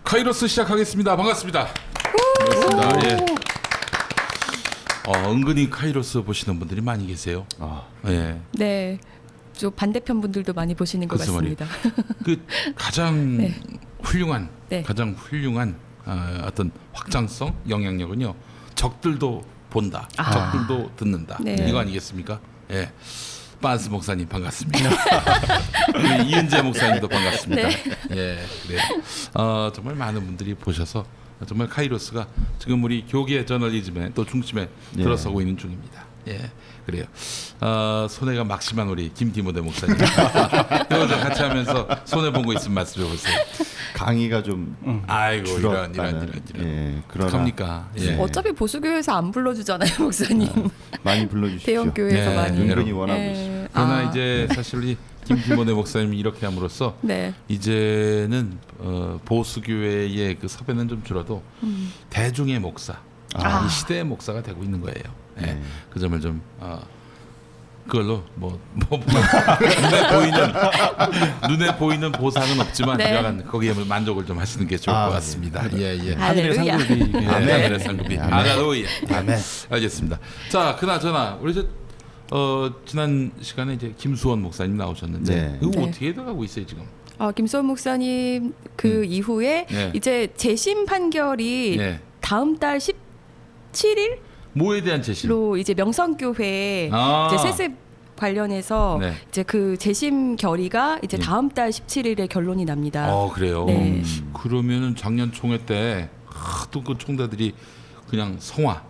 카이로스 시작하겠습니다. 반갑습니다. 반갑습니다. 예. 은근히 카이로스 보시는 분들이 많이 계세요. 예. 네. 저 반대편 분들도 많이 보시는 것 같습니다. 그 가장 네. 훌륭한, 네. 가장 훌륭한 어떤 확장성, 영향력은요. 적들도 본다, 적들도 듣는다. 네. 이거 아니겠습니까? 예. 빤스 목사님 반갑습니다. 우리 이은재 목사님도 반갑습니다. 네. 예, 그래요. 정말 많은 분들이 보셔서 정말 카이로스가 지금 우리 교계 저널리즘의 또 중심에 들어서고 있는 중입니다. 예, 그래요. 손해가 막심한 우리 김디모데 목사님. 이거 좀 같이 하면서 손해 본 거 있으면 말씀해 보세요. 강의가 좀 아이고 줄었다는. 이런. 예, 어떡합니까? 예. 어차피 보수교회에서 안 불러주잖아요, 목사님. 많이 불러주십시오. 대형교회에서 네. 많이. 은근히 원하고 있습니다. 그러나 이제 사실 우리 김디모데 목사님이 이렇게 함으로써 네. 이제는 보수교회의 그 섭외는 좀 줄어도 대중의 목사, 이 시대의 목사가 되고 있는 거예요. 예. 그 점을 좀 그걸로 눈에 보이는 보상은 없지만 네. 약간 거기에 만족을 좀 하시는 게 좋을 것 같습니다. 예. 하늘의 상급이, 하늘의 상급이. 아멘. 할렐루야. 아멘. 알겠습니다. 자, 그나저나 우리 지난 시간에 이제 김수원 목사님 나오셨는데 네. 이거 네. 어떻게 돼가고 있어요 지금? 김수원 목사님 그 이후에 네. 이제 재심 판결이 네. 다음 달 17일로 뭐에 대한 재심? 이제 명성교회 아. 이제 세습 관련해서 네. 이제 그 재심 결의가 이제 다음 달 17일에 결론이 납니다. 그래요. 네. 그러면은 작년 총회 때 또 그 총대들이 그냥 성화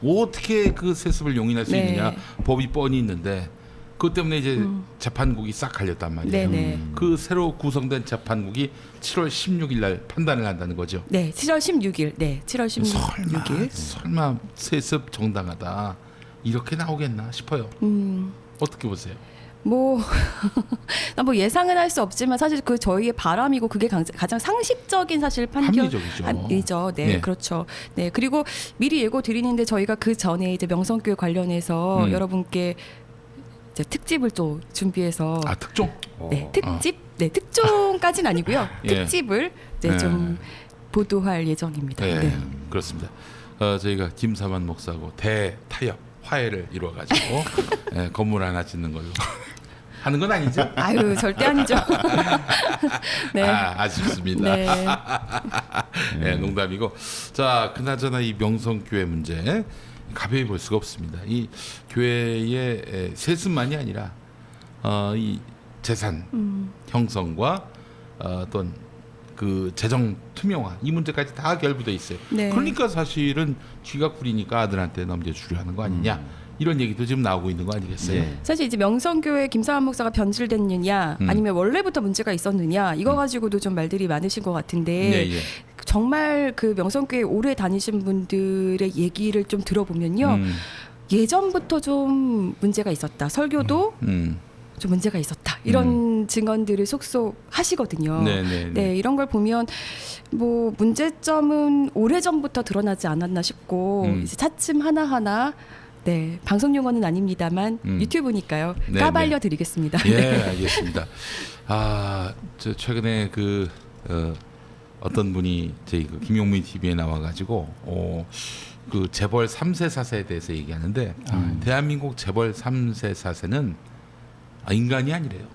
어떻게 그 세습을 용인할 수 네. 있느냐 법이 뻔히 있는데 그것 때문에 이제 재판국이 싹 갈렸단 말이에요. 네네. 그 새로 구성된 재판국이 7월 16일 날 판단을 한다는 거죠. 네, 7월 16일. 네, 7월 16일. 설마 세습 정당하다 이렇게 나오겠나 싶어요. 어떻게 보세요? 뭐 예상은 할 수 없지만 사실 그 저희의 바람이고 그게 가장 상식적인 사실 합리적이죠. 판결이죠. 네, 네. 그렇죠. 네, 그리고 미리 예고 드리는데 저희가 그 전에 이제 명성교회 관련해서 여러분께 이제 특집을 또 준비해서 특종? 네, 특집, 네, 특종까지는 아니고요. 예. 특집을 이제 네. 좀 보도할 예정입니다. 네, 네. 그렇습니다. 저희가 김사만 목사하고 대타협 화해를 이루어가지고 건물 하나 짓는 걸로 하는 건 아니죠? 아유, 절대 아니죠. 네. 아쉽습니다. 네. 네, 농담이고. 자, 그나저나 이 명성교회 문제 가벼이 볼 수가 없습니다. 이 교회의 세습만이 아니라 이 재산 형성과 어떤 그 재정 투명화 이 문제까지 다 결부돼 있어요. 네. 그러니까 사실은 쥐가 굴이니까 아들한테 넘겨주려 하는 거 아니냐 이런 얘기도 지금 나오고 있는 거 아니겠어요? 예. 사실 이제 명성교회 김사환 목사가 변질됐느냐 아니면 원래부터 문제가 있었느냐 이거 가지고도 좀 말들이 많으신 것 같은데 예. 정말 그 명성교회 오래 다니신 분들의 얘기를 좀 들어보면요 예전부터 좀 문제가 있었다 설교도 좀 문제가 있었다 이런 증언들을 속속하시거든요. 네, 이런 걸 보면 뭐 문제점은 오래전부터 드러나지 않았나 싶고 이제 차츰 하나하나 네, 방송 용어는 아닙니다만 유튜브니까요. 네, 까발려 드리겠습니다. 예, 알겠습니다. 저 최근에 어떤 분이 저희 그 김용민 TV에 나와가지고 그 재벌 3세 4세에 대해서 얘기하는데 대한민국 재벌 3세 4세는 인간이 아니래요.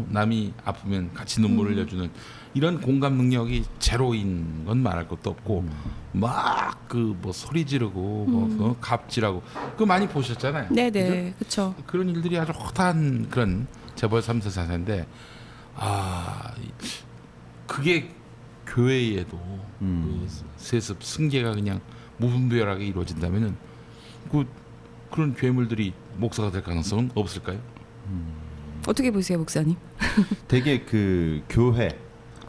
남이 아프면 같이 눈물을 흘려주는 이런 공감 능력이 제로인 건 말할 것도 없고 막 그 뭐 소리 지르고 갑질하고 그거 많이 보셨잖아요. 네네, 그렇죠. 그런 일들이 아주 허다한 그런 재벌 3세 4세인데 그게 교회에도 그 세습 승계가 그냥 무분별하게 이루어진다면은 그런 괴물들이 목사가 될 가능성은 없을까요? 어떻게 보세요, 목사님? 되게 그 교회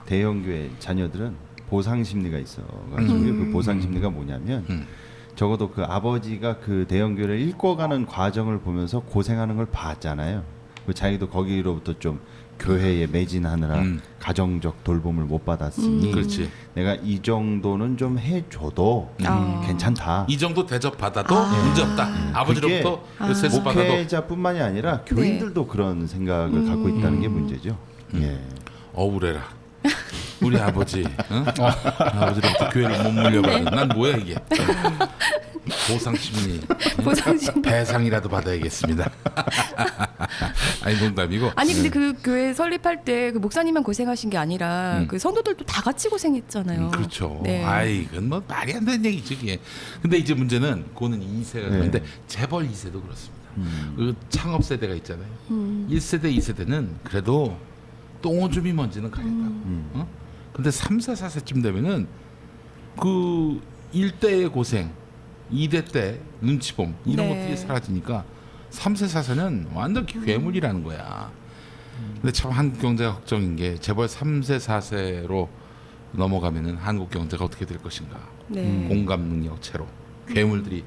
대형 교회 자녀들은 보상 심리가 있어가지고 그 보상 심리가 뭐냐면 적어도 그 아버지가 그 대형 교회를 읽어가는 과정을 보면서 고생하는 걸 봤잖아요. 그 자기도 거기로부터 좀 교회에 매진하느라 가정적 돌봄을 못 받았으니 그렇지. 내가 이 정도는 좀 해줘도 괜찮다. 이 정도 대접 받아도 문제 없다. 아버지로부터 세습 받아도. 목회자뿐만이 아니라 교인들도 그런 생각을 갖고 있다는 게 문제죠. 예. 억울해라. 우리 아버지, 응? 아버지로부터 교회를 못 물려받은 난 뭐야 이게? 보상심리, 보상심리. 배상이라도 받아야겠습니다. 아니 농담이고. 아니 근데 그 교회 설립할 때 그 목사님만 고생하신 게 아니라 그 성도들도 다 같이 고생했잖아요. 그렇죠. 네. 아이 이건 뭐 말이 안 되는 얘기지 그게. 근데 이제 문제는 그거는 2세가 네. 그런데 재벌 2세도 그렇습니다. 그 창업 세대가 있잖아요. 1세대, 2세대는 그래도 똥오줌이 뭔지는 가겠다고. 어? 근데 3세, 4세쯤 되면은 그 1대의 고생, 2대 때 눈치봄 이런 네. 것들이 사라지니까 3세, 4세는 완전 괴물이라는 거야. 근데 참 한국 경제가 걱정인 게 재벌 3세, 4세로 넘어가면은 한국 경제가 어떻게 될 것인가. 네. 공감 능력 채로 괴물들이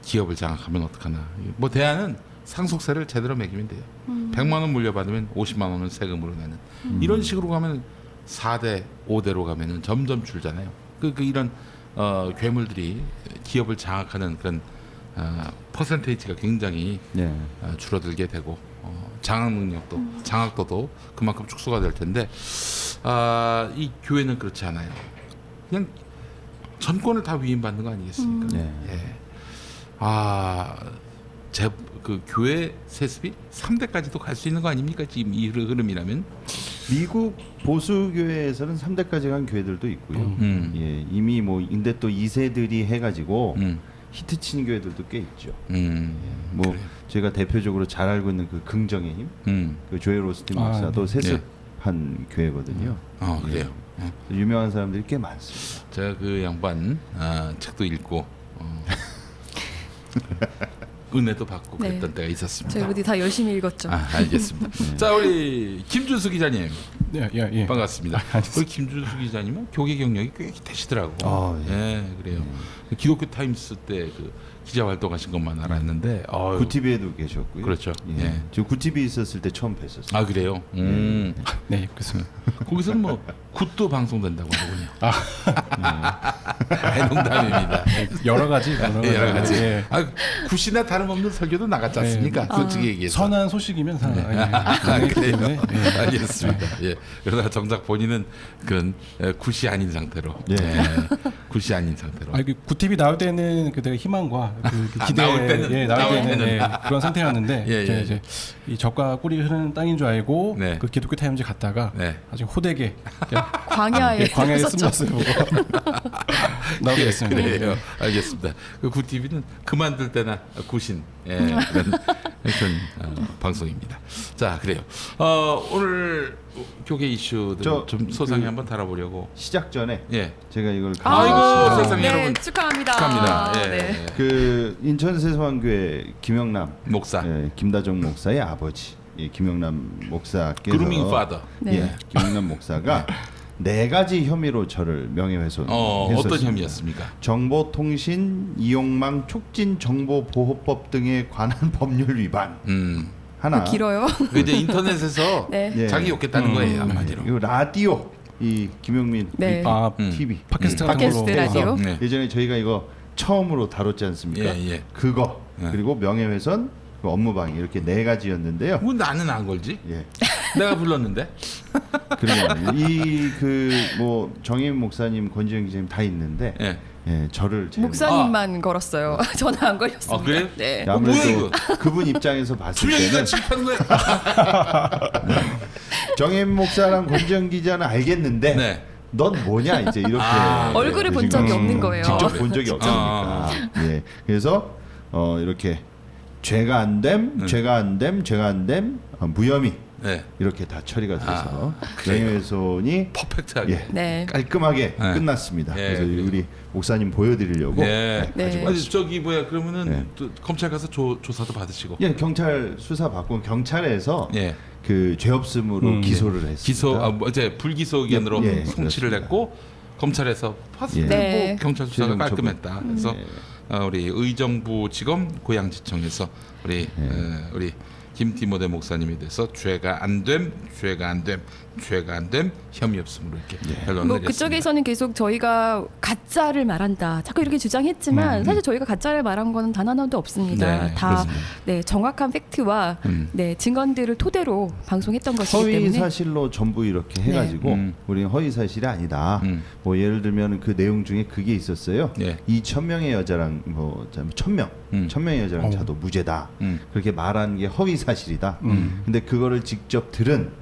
기업을 장악하면 어떡하나. 뭐 대안은 상속세를 제대로 매기면 돼요. 100만 원 물려받으면 50만 원을 세금으로 내는. 이런 식으로 가면 4대, 5대로 가면은 점점 줄잖아요. 그 이런 괴물들이 기업을 장악하는 그런 퍼센테이지가 굉장히 네. 줄어들게 되고 장악 능력도 장악도도 그만큼 축소가 될 텐데 이 교회는 그렇지 않아요. 그냥 전권을 다 위임받는 거 아니겠습니까? 네. 예. 그 교회 세습이 3대까지도 갈 수 있는 거 아닙니까? 지금 이 흐름이라면. 미국 보수 교회에서는 3대까지 간 교회들도 있고요. 예, 이미 뭐 근데 또 2세들이 해가지고 히트 친 교회들도 꽤 있죠. 뭐 그래요. 제가 대표적으로 잘 알고 있는 그 긍정의 힘, 그 조엘 오스틴 목사도 네. 세습한 교회거든요. 그래요. 유명한 사람들이 꽤 많습니다. 제가 그 양반 책도 읽고 은혜도 받고 네. 그랬던 때가 있었습니다. 저희 모두 다 열심히 읽었죠. 알겠습니다. 자 우리 김준수 기자님 예. 반갑습니다. 우리 김준수 기자님은 교계 경력이 꽤 되시더라고. 예. 예, 그래요. 기독교 타임스 때 그 기자 활동하신 것만 알았는데. 구티비에도 계셨고요. 그렇죠. 예. 예. 저 구티비 있었을 때 처음 뵀었어요. 아 그래요. 네, 그렇습니다. 거기서는 뭐 굿도 방송된다고 하더군요. 농담입니다. 여러 가지 여러 가지. 예. 굿이나 다름없는 설교도 나갔지 않습니까? 솔직히 얘기해서. 선한 소식이면 다 그래요. 때문에 예. 알겠습니다. 예. 그러나 정작 본인은 그런 굿이 아닌 상태로. 예. 굿이 아닌 상태로. 그 구티비 나올 때는 그 되게 희망과 그 기대 나올 때는 나올 때는 예, 그런 상태였는데 예, 제가 예. 이제 이 적과 꿀이 흐르는 땅인 줄 알고 네. 그 기독교 타임즈 갔다가 네. 아주 호되게 광야에 광야에 있었죠. 숨졌어요. 나오게 됐습니다. 그래요. 알겠습니다. 그 굿TV는 그만둘 때나 굿인 그런 방송입니다. 자, 그래요. 오늘 교계 이슈들 좀 소상히 한번 다뤄보려고. 시작 전에 예. 제가 이걸 아이고, 세상에 네, 여러분. 축하합니다. 축하합니다. 예. 네. 그 인천 세수왕교회 김영남 목사. 예, 김다정 목사의 아버지 김영남 목사께서 그루밍 파더. 네. 예, 김영남 목사가 4가지 혐의로 저를 명예훼손 어떤 혐의였습니까? 정보통신 이용망 촉진 정보보호법 등에 관한 법률 위반 하나. 길어요. 그 이제 인터넷에서 네. 예. 자기 욕했다는 거예요 한마디로. 그리고 라디오 이 김용민 네. TV 팟캐스트 같은 팟캐스트 걸로 라디오. 네. 예전에 저희가 이거 처음으로 다뤘지 않습니까? 예. 그거 예. 그리고 명예훼손, 그 업무방해 이렇게 4가지였는데요. 뭐 나는 안 걸지? 예. 내가 불렀는데. 그러면 이뭐 정혜민 목사님, 권지영 기자님 다 있는데 예. 예, 저를 제일 목사님만 걸었어요. 저는 안 걸렸습니다. 그래요? 네. 먼저- 아무래도 뭐야, 그분 입장에서 봤을 주영이가 때는 칠하는 거야. 정혜민 목사랑 권지영 기자는 알겠는데 네. 넌 뭐냐 이제 이렇게 얼굴을 본 적이 없는 거예요. 직접 본 적이 없으니까. 예. 그래서 이렇게 죄가 안 됨, 죄가 안 됨, 죄가 안 됨, 무혐의 네. 이렇게 다 처리가 돼서 그래요. 명예훼손이 퍼펙트하게. 예, 네. 깔끔하게 네. 끝났습니다. 예, 그래서 그래요. 우리 목사님 보여드리려고 예. 네. 가지고 아니 왔습니다. 저기 뭐야 그러면은 네. 또 검찰 가서 조사도 받으시고. 예, 경찰 수사 받고 경찰에서 예. 그 죄 없음으로 기소를 했습니다. 기소 이제 불기소 의견으로 예, 송치를 그렇습니다. 했고 검찰에서 봤을 예. 때 네. 뭐 경찰 수사가 최종 처분. 깔끔했다. 그래서 예. 우리 의정부지검 고양지청에서 우리 김티모데 목사님에 대해서 죄가 안 됨, 혐의 없음으로 이렇게 결론을 뭐 내렸습니다. 그쪽에서는 계속 저희가 가짜를 말한다. 자꾸 이렇게 주장했지만 사실 저희가 가짜를 말한 거는 단 하나도 없습니다. 네, 다 그렇습니다. 네, 정확한 팩트와 네, 증언들을 토대로 방송했던 것이기 허위 때문에 사실로 전부 이렇게 해가지고 우리는 허위 사실이 아니다. 뭐 예를 들면 그 내용 중에 그게 있었어요. 네. 2,000명의 여자랑 뭐 1,000명의 여자랑 자도 무죄다. 그렇게 말한 게 허위 사실이다. 근데 그거를 직접 들은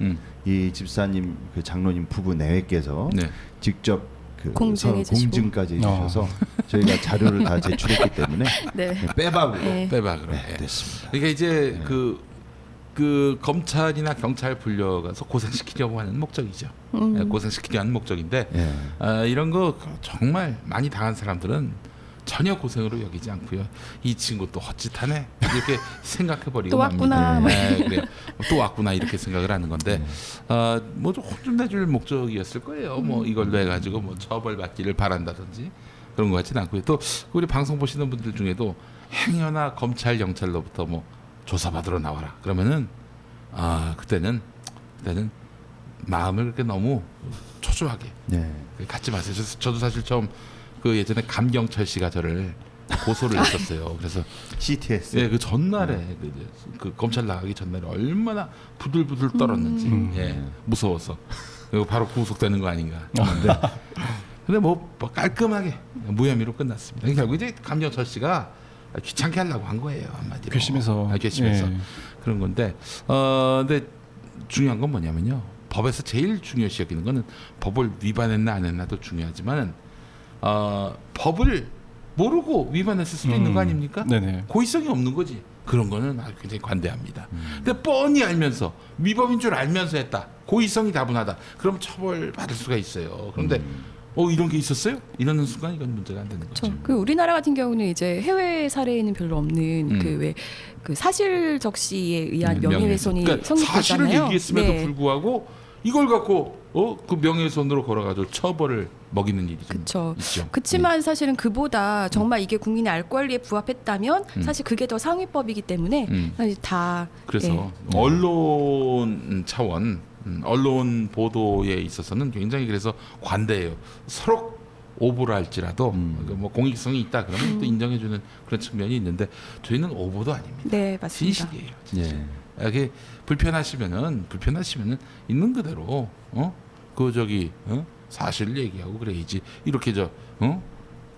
이 집사님 그 장로님 부부 내외께서 네. 직접 그 공증해 주시고. 공증까지 해주셔서 저희가 자료를 다 제출했기 때문에 네. 빼박으로 네. 빼박으로. 됐습니다. 그러니까 이제 그 검찰이나 경찰 불려가서 고생시키려고 하는 목적이죠. 고생시키려 하는 목적인데 예. 이런 거 정말 많이 당한 사람들은 전혀 고생으로 여기지 않고요. 이 친구 또 헛짓하네 이렇게 생각해버리고 또 왔구나. 맙니다. 네, 그래요. 또 왔구나 이렇게 생각을 하는 건데 뭐좀 혼내줄 목적이었을 거예요. 뭐 이걸로 해가지고 뭐 처벌받기를 바란다든지 그런 거 같지는 않고요. 또 우리 방송 보시는 분들 중에도 행여나 검찰 경찰로부터 뭐 조사받으러 나와라 그러면은 그때는 마음을 그렇게 너무 초조하게 네. 갖지 마세요. 저도 사실 처음 그 예전에 감경철 씨가 저를 고소를 했었어요. 그래서 CTS. 예, 그 전날에 그 검찰 나가기 전날에 얼마나 부들부들 떨었는지 예, 무서워서 그리고 바로 구속되는 거 아닌가. 근데 뭐 깔끔하게 무혐의로 끝났습니다. 결국 이제 감경철 씨가 귀찮게 하려고 한 거예요 한마디로. 괘씸해서. 괘씸해서 예. 그런 건데 근데 중요한 건 뭐냐면요. 법에서 제일 중요시 여기는 거는 법을 위반했나 안 했나도 중요하지만 법을 모르고 위반했을 수도 있는 거 아닙니까? 네네. 고의성이 없는 거지. 그런 거는 아주 굉장히 관대합니다. 근데 뻔히 알면서 위법인 줄 알면서 했다. 고의성이 다분하다. 그럼 처벌 받을 수가 있어요. 그런데 이런 게 있었어요? 이러는 순간 이건 문제가 안 되는 거죠. 그 우리나라 같은 경우는 이제 해외 사례에는 별로 없는 그 왜 그 사실 적시에 의한 명예훼손이 그러니까 성립됐잖아요. 사실을 얘기했음에도 네. 불구하고 이걸 갖고 그 명예훼손으로 걸어가지고 처벌을 먹이는 일이 좀 그렇죠. 있죠. 그렇지만 사실은 그보다 정말 이게 국민의 알 권리에 부합했다면 사실 그게 더 상위법이기 때문에 사실 다 그래서 예. 언론 차원, 언론 보도에 있어서는 굉장히 그래서 관대해요. 서로 오보를 할지라도 뭐 공익성이 있다 그러면 또 인정해주는 그런 측면이 있는데 저희는 오보도 아닙니다. 네, 맞습니다. 진실이에요. 예. 이게 불편하시면은 있는 그대로 사실을 얘기하고 그래야지 이렇게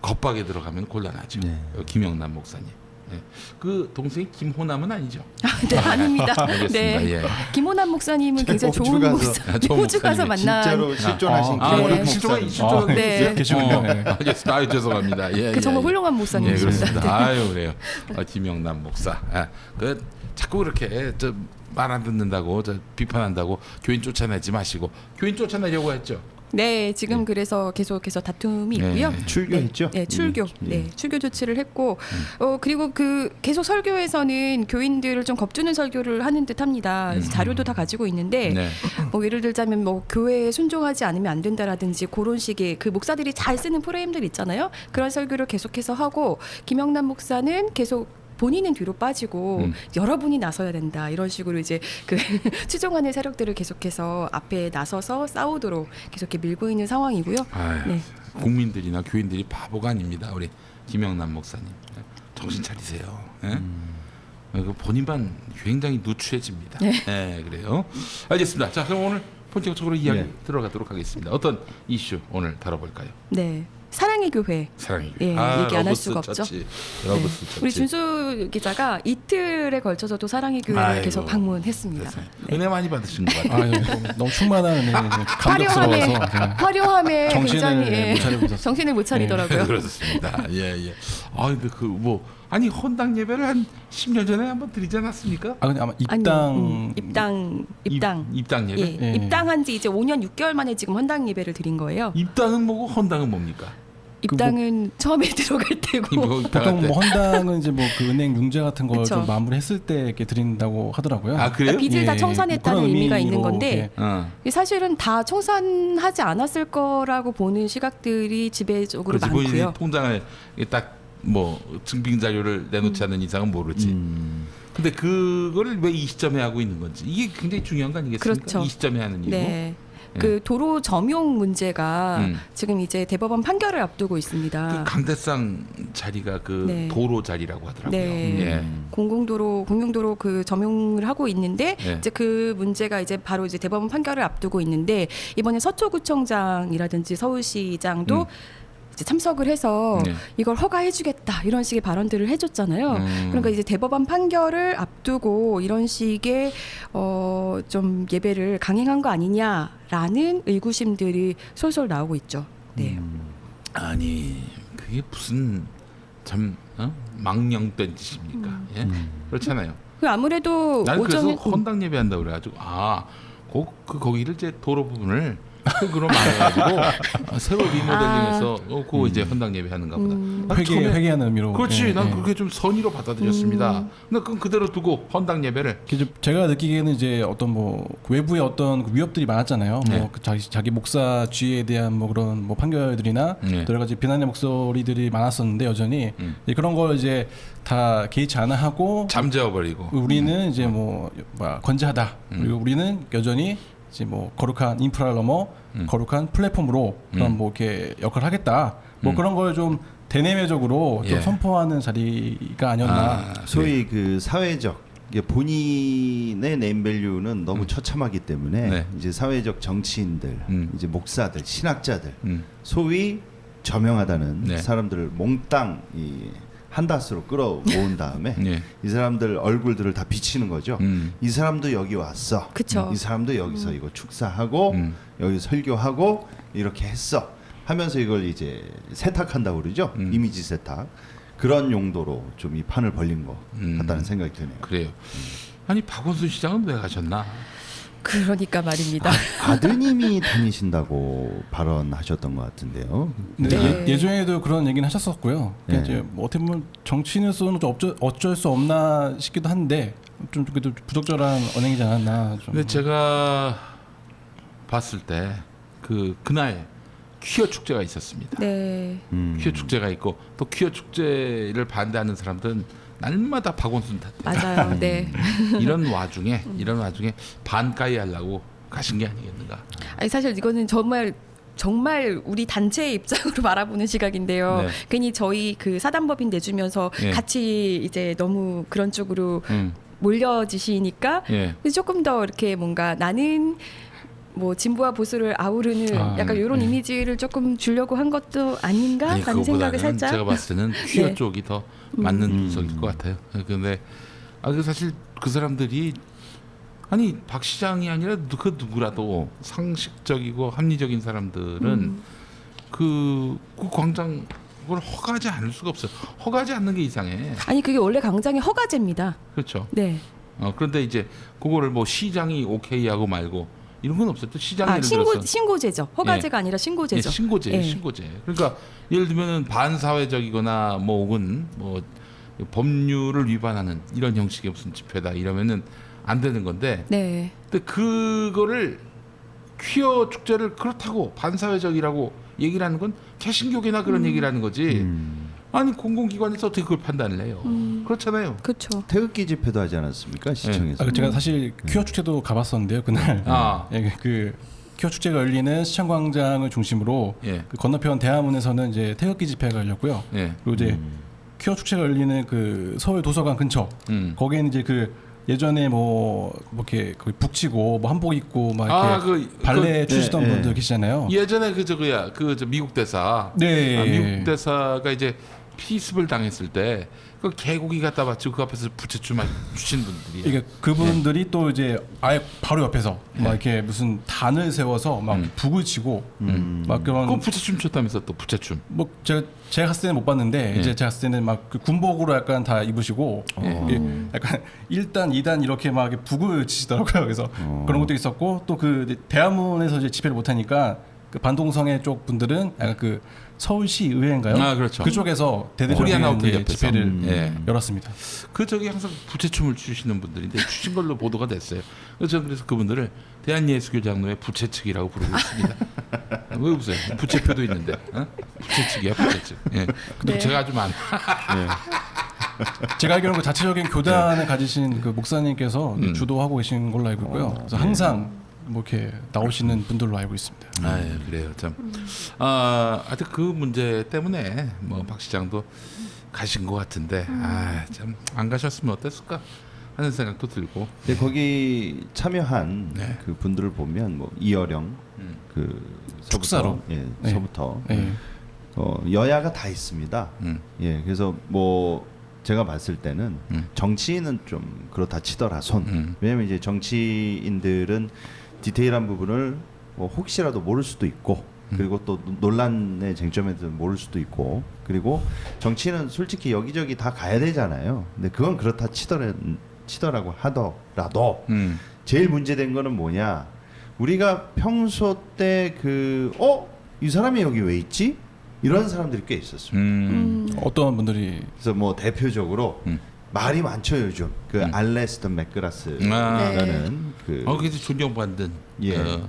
겁박에 들어가면 곤란하죠. 네. 김영남 목사님. 네. 그 동생이 김호남은 아니죠. 네, 아닙니다. 알겠습니다. 네. 예. 김호남 목사님은 굉장히 호주 좋은 가서- 목사. 좋은 호주 가서 목사님. 만난 진짜로 실존하신 아, 네. 오늘 김 실종한 목사님. 네. 계시군요. 네. 알겠습니다. 아유, 죄송합니다. 예, 그 정말 예. 훌륭한 예, 목사님이십니다. 그렇습니다. 아유, 그래요. 김영남 목사. 그 자꾸 그렇게 말 안 듣는다고 비판한다고 교인 쫓아내지 마시고 교인 쫓아내려고 했죠. 네, 지금 그래서 계속해서 다툼이 네. 있고요. 출교했죠? 네, 출교. 네, 출교 조치를 했고, 그리고 그 계속 설교에서는 교인들을 좀 겁주는 설교를 하는 듯합니다. 그래서 자료도 다 가지고 있는데, 네. 뭐 예를 들자면 뭐 교회에 순종하지 않으면 안 된다라든지 그런 식의 그 목사들이 잘 쓰는 프레임들 있잖아요. 그런 설교를 계속해서 하고 김영남 목사는 계속 본인은 뒤로 빠지고 여러분이 나서야 된다 이런 식으로 이제 그 추종하는 세력들을 계속해서 앞에 나서서 싸우도록 계속 이렇게 밀고 있는 상황이고요. 아유, 네. 국민들이나 교인들이 바보가 아닙니다. 우리 김영남 목사님 정신 차리세요. 예? 그 본인만 굉장히 누추해집니다. 네. 그래요. 알겠습니다. 자, 그럼 오늘 본격적으로 이야기 네. 들어가도록 하겠습니다. 어떤 이슈 오늘 다뤄볼까요? 네. 사랑의 교회. 사랑이. 예, 얘기 안 할 러브스 수가 없죠. 처치. 네. 러브스 처치. 우리 준수 기자가 이틀에 걸쳐서도 사랑의 교회를 아이고, 계속 방문했습니다. 세상에. 네. 은혜 많이 받으신 것 같아요. 아, 예. 너무 충만한 은혜, 감격스러워서 화려함에 굉장히 정신을 못 차리고 있었어요. 정신을 못 차리더라고요. 그렇습니다. 예. 근데 아니 헌당 예배를 한 10년 전에 한번 드리지 않았습니까? 아, 근데 아마 아니요, 입당 입당. 예배. 예, 예. 입당한 지 이제 5년 6개월 만에 지금 헌당 예배를 드린 거예요. 입당은 뭐고 헌당은 뭡니까? 입당은 처음에 들어갈 때고 이거 입당할 보통 때. 뭐 헌당은 이제 뭐 그 은행 융자 같은 걸 그쵸. 좀 마무리했을 때 이렇게 드린다고 하더라고요. 아 그래요? 그러니까 빚을 다 예, 청산했다는 뭐 그런 의미가 있는 의미로 건데 이렇게 어. 사실은 다 청산하지 않았을 거라고 보는 시각들이 지배적으로 그렇지, 본인이 많고요. 통장을 딱 뭐 증빙 자료를 내놓지 않는 이상은 모르지. 근데 그거를 왜 이 시점에 하고 있는 건지 이게 굉장히 중요한 거 아니겠습니까? 그렇죠. 이 시점에 하는 이유. 네. 그 도로 점용 문제가 지금 이제 대법원 판결을 앞두고 있습니다. 그 강대상 자리가 그 네. 도로 자리라고 하더라고요. 네. 예. 공용도로 그 점용을 하고 있는데 네. 이제 그 문제가 이제 바로 이제 대법원 판결을 앞두고 있는데 이번에 서초구청장이라든지 서울시장도 이제 참석을 해서 네. 이걸 허가해주겠다 이런 식의 발언들을 해줬잖아요. 그러니까 이제 대법원 판결을 앞두고 이런 식의 좀 예배를 강행한 거 아니냐라는 의구심들이 솔솔 나오고 있죠. 네. 아니 그게 무슨 참 망령된 짓입니까? 예? 그렇잖아요. 그 아무래도 나는 그래서 오전에 헌당 예배한다고 그래가지고 거기를 이제 도로 부분을 흙으로 말아가지고 새로 리모델링해서 그거 이제 헌당 예배하는가 보다. 난 처음에 회개하는 의미로. 그렇지. 예, 난 예. 그게 좀 선의로 받아들였습니다. 근데 그건 그대로 두고 헌당 예배를. 제가 느끼기에는 이제 어떤 뭐 외부의 어떤 그 위협들이 많았잖아요. 네. 뭐 그 자기 목사 주의에 대한 뭐 그런 뭐 판결들이나 네. 여러 가지 비난의 목소리들이 많았었는데 여전히 이제 그런 걸 이제 다 개의치 않아 하고 잠재워버리고. 우리는 이제 뭐 건재하다. 그리고 우리는 여전히 이제 뭐 거룩한 인프라를 넘어 거룩한 플랫폼으로 그런 뭐 이렇게 역할을 하겠다. 뭐 그런 걸 좀 대내외적으로 좀 예. 선포하는 자리가 아니었나. 소위 그 사회적 이게 본인의 네임밸류는 너무 처참하기 때문에 네. 이제 사회적 정치인들, 이제 목사들, 신학자들, 소위 저명하다는 네. 사람들을 몽땅 이 한다스로 끌어모은 다음에 네. 이 사람들 얼굴들을 다 비치는 거죠. 이 사람도 여기 왔어. 그쵸. 이 사람도 여기서 이거 축사하고 여기 설교하고 이렇게 했어. 하면서 이걸 이제 세탁한다고 그러죠. 이미지 세탁. 그런 용도로 좀 이 판을 벌린 것 같다는 생각이 드네요. 그래요. 아니 박원순 시장은 왜 가셨나? 그러니까 말입니다. 아드님이 다니신다고 발언하셨던 것 같은데요. 네. 네. 예전에도 그런 얘기는 하셨었고요. 네. 이제 뭐 어떻게 보면 정치인으로서는 좀 어쩔 수 없나 싶기도 한데 좀 그래도 부적절한 언행이지 않았나. 좀. 근데 제가 봤을 때 그날 퀴어 축제가 있었습니다. 네. 퀴어 축제가 있고 또 퀴어 축제를 반대하는 사람들은 날마다 박원순 탓해요. 맞아요. 네. 이런 와중에 반가이 하려고 가신 게 아니겠는가? 아니 사실 이거는 정말 우리 단체의 입장으로 바라보는 시각인데요. 네. 괜히 저희 그 사단법인 내주면서 예. 같이 이제 너무 그런 쪽으로 음. 몰려지시니까 예. 그래서 조금 더 이렇게 뭔가 나는 뭐 진보와 보수를 아우르는 약간 이런 이미지를 조금 주려고 한 것도 아닌가라는 생각을 그거보다는 살짝. 제가 봤을 때는 퀴어 네. 쪽이 더 맞는 분석일 것 같아요. 근데 그 사실 그 사람들이 아니 박 시장이 아니라 그 누구라도 상식적이고 합리적인 사람들은 그 광장 그걸 허가하지 않을 수가 없어요. 허가하지 않는 게 이상해. 아니 그게 원래 광장의 허가제입니다. 그렇죠. 네. 그런데 이제 그거를 뭐 시장이 오케이 하고 말고 이런 건 없었죠. 시장이 예를 들어서 신고제죠. 허가제가 아니라 신고제죠. 예, 신고제, 예. 신고제. 그러니까 예를 들면은 반사회적이거나 뭐 혹은 뭐 법률을 위반하는 이런 형식의 무슨 집회다 이러면은 안 되는 건데. 네. 근데 그거를 퀴어 축제를 그렇다고 반사회적이라고 얘기를 하는 건 개신교계나 그런 얘기를 하는 거지. 아니 공공기관에서 어떻게 그걸 판단을 해요? 그렇잖아요. 그렇죠. 태극기 집회도 하지 않았습니까? 시청에서. 제가 사실 퀴어 축제도 가봤었는데요 그날. 예, 그 퀴어 축제가 열리는 시청광장을 중심으로 예. 그 건너편 대화문에서는 이제 태극기 집회가 열렸고요. 예. 그리고 이제 퀴어 축제가 열리는 그 서울 도서관 근처 거기에는 이제 그 예전에 뭐 이렇게 거기 북치고 뭐 한복 입고 막 이렇게 발레 추시던 네, 분들 네. 계시잖아요. 예전에 저 미국 대사. 네. 미국 대사가 이제 피습을 당했을 때 그 개고기 갖다 바치고 그 앞에서 부채춤 주신 분들이에요. 그러니까 그분들이 또 이제 아예 바로 옆에서 막 이렇게 무슨 단을 세워서 막 북을 치고 막 그런 그 부채춤 췄다면서 또 부채춤. 뭐 제가 갔을 때는 못 봤는데 이제 제가 갔을 때는 막 그 군복으로 약간 다 입으시고 이게 약간 1단, 2단 이렇게 막 이렇게 북을 치시더라고요. 그래서 그런 것도 있었고 또 그 대화문에서 이제 집회를 못 하니까 그 반동성애 쪽 분들은 약간 그 서울시 의회인가요? 아, 그렇죠. 그쪽에서 대대적인 코리안 아웃 이제 옆에서. 집회를 예. 열었습니다. 그 저기 항상 부채춤을 추시는 분들인데 추신 걸로 보도가 됐어요. 그래서 그분들을 대한예수교장로회 부채측이라고 부르고 있습니다. 왜 웃어요? 부채표도 있는데 부채측이야 부채측. 예. 근데 네. 제가 아주 많아. 제가 알기로는 그 자체적인 교단을 가지신 그 목사님께서 주도하고 계신 걸로 알고 있고요. 그래서 항상 뭐 이렇게 나오시는 분들로 알고 있습니다. 아, 예, 그래요. 참. 하여튼 그 문제 때문에 뭐 박 시장도 가신 것 같은데 참 안 가셨으면 어땠을까 하는 생각도 들고. 근데 거기 참여한 네. 그 분들을 보면 뭐 이어령 그 축사로. 예, 네. 서부터 네. 여야가 다 있습니다. 예, 그래서 뭐 제가 봤을 때는 정치인은 좀 그렇다 치더라 손. 왜냐면 이제 정치인들은 디테일한 부분을 뭐 혹시라도 모를 수도 있고 그리고 또 논란의 쟁점에서 모를 수도 있고 그리고 정치인은 솔직히 여기저기 다 가야 되잖아요. 근데 그건 그렇다 치더라고 하더라도 제일 문제된 거는 뭐냐? 우리가 평소 때 이 사람이 여기 왜 있지? 이런 사람들이 꽤 있었습니다. 어떤 분들이 그래서 뭐 대표적으로 말이 많죠 요즘 그 알레스턴 맥그라스라는 그 굉장히 존경받는. 예.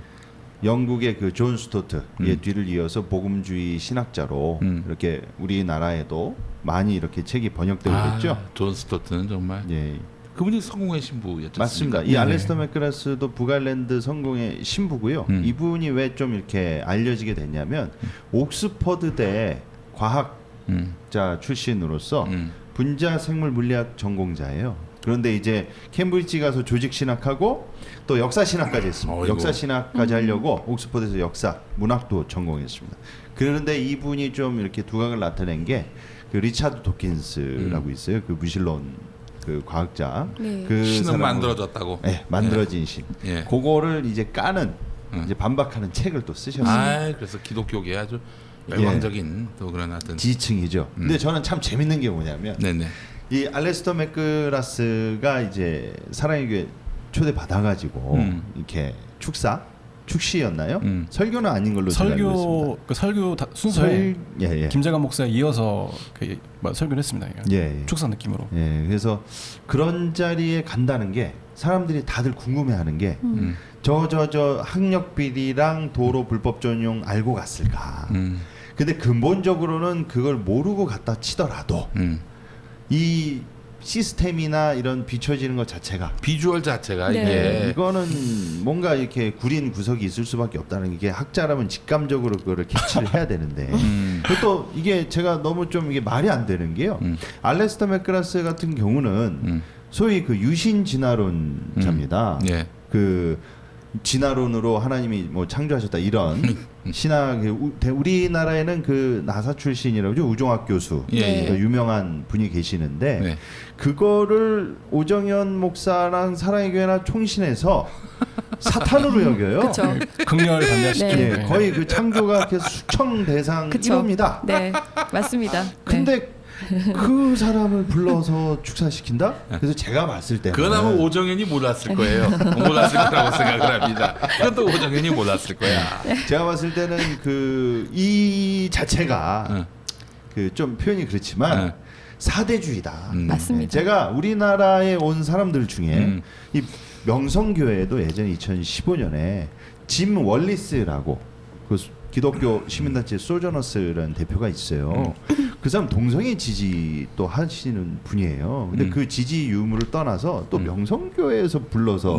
영국의 그 존 스토트의 뒤를 이어서 복음주의 신학자로 이렇게 우리나라에도 많이 이렇게 책이 번역되고 있죠. 존 스토트는 정말 예. 그분이 성공의 신부였죠. 맞습니다. 이 알레스턴 맥그라스도 북아일랜드 성공의 신부고요. 이분이 왜 좀 이렇게 알려지게 됐냐면 옥스퍼드대 과학자 출신으로서 분자 생물 물리학 전공자예요. 그런데 이제 캠브리지 가서 조직 신학하고 또 역사 신학까지 했습니다. 어이구. 역사 신학까지 하려고 옥스퍼드에서 역사 문학도 전공했습니다. 그런데 이분이 좀 이렇게 두각을 나타낸 게 그 리차드 도킨스라고 있어요. 그 무신론 그 과학자. 네. 그 신은 사람은- 만들어졌다고. 네, 만들어진 신. 예. 그거를 이제 까는 이제 반박하는 책을 또 쓰셨어요. 그래서 기독교계 아주 열광적인 또 그런 하여튼. 지층이죠. 근데 저는 참 재밌는 게 뭐냐면 네네. 이 알레스터 맥그라스가 이제 사랑의 교회 초대 받아가지고 이렇게 축시였나요? 설교는 아닌 걸로 제가 알고 있습니다. 그 설교 순서에 예. 김재관 목사에 이어서 그 설교를 했습니다. 예. 축사 느낌으로. 예. 그래서 그런 자리에 간다는 게 사람들이 다들 궁금해하는 게 저 학력 비리랑 도로 불법 전용 알고 갔을까? 근데 근본적으로는 그걸 모르고 갔다 치더라도 이 시스템이나 이런 비춰지는 것 자체가 비주얼 자체가 네. 이게 이거는 뭔가 이렇게 구린 구석이 있을 수밖에 없다는 게 이게 학자라면 직감적으로 그거를 캐치를 해야 되는데 그리고 또 이게 제가 너무 좀 이게 말이 안 되는 게요. 알레스터 맥그라스 같은 경우는 소위 그 유신 진화론자입니다. 예. 그 진화론으로 하나님이 뭐 창조하셨다 이런 신학 우리나라에는 그 나사 출신이라고죠 우종학 교수 예, 그 유명한 분이 계시는데 네. 그거를 오정현 목사랑 사랑의 교회나 총신해서 사탄으로 여겨요. 그렇죠. 극렬 반대하시죠. 네. 예, 거의 그 창조가 계속 수청 대상 그쵸. 이겁니다. 네, 맞습니다. 네. 근데 그 사람을 불러서 축사시킨다? 그래서 제가 봤을 때는 그건 아마 오정현이 몰랐을 거예요. 몰랐을 거라고 생각을 합니다. 그건 또 오정현이 몰랐을 거야. 제가 봤을 때는 그 이 자체가 그 좀 표현이 그렇지만 사대주의다. 맞습니다. 제가 우리나라에 온 사람들 중에 이 명성교회도 예전에 2015년에 짐 월리스라고 그 기독교 시민단체 소저너스라는 대표가 있어요. 그 사람 동성애 지지 또 하시는 분이에요. 근데 그 지지 유무를 떠나서 또 명성교회에서 불러서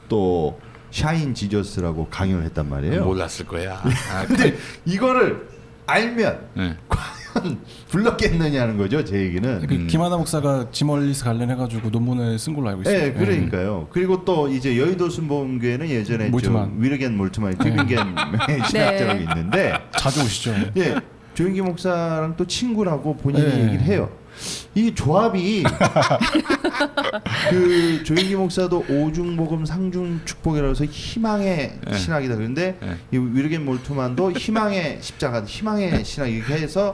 또 샤인 지저스라고 강연을 했단 말이에요. 몰랐을 거야. 근데 이거를 알면 네. 과연 불렀겠느냐는 거죠. 제 얘기는. 그 김하나 목사가 지멀리스 관련해가지고 논문을 쓴 걸로 알고 있어요. 네, 그러니까요. 그리고 또 이제 여의도 순복음교회는 예전에 몰트만. 위르겐 몰트만 튜빙겐 신학자라고 있는데 자주 오시죠. 예, 조영기 목사랑 또 친구라고 본인이 네. 얘기를 해요. 이 조합이 그 조영기 목사도 오중복음 상중축복이라고 해서 희망의 신학이다. 그런데 이 위르겐 몰트만도 희망의 십자가, 희망의 신학 이렇게 해서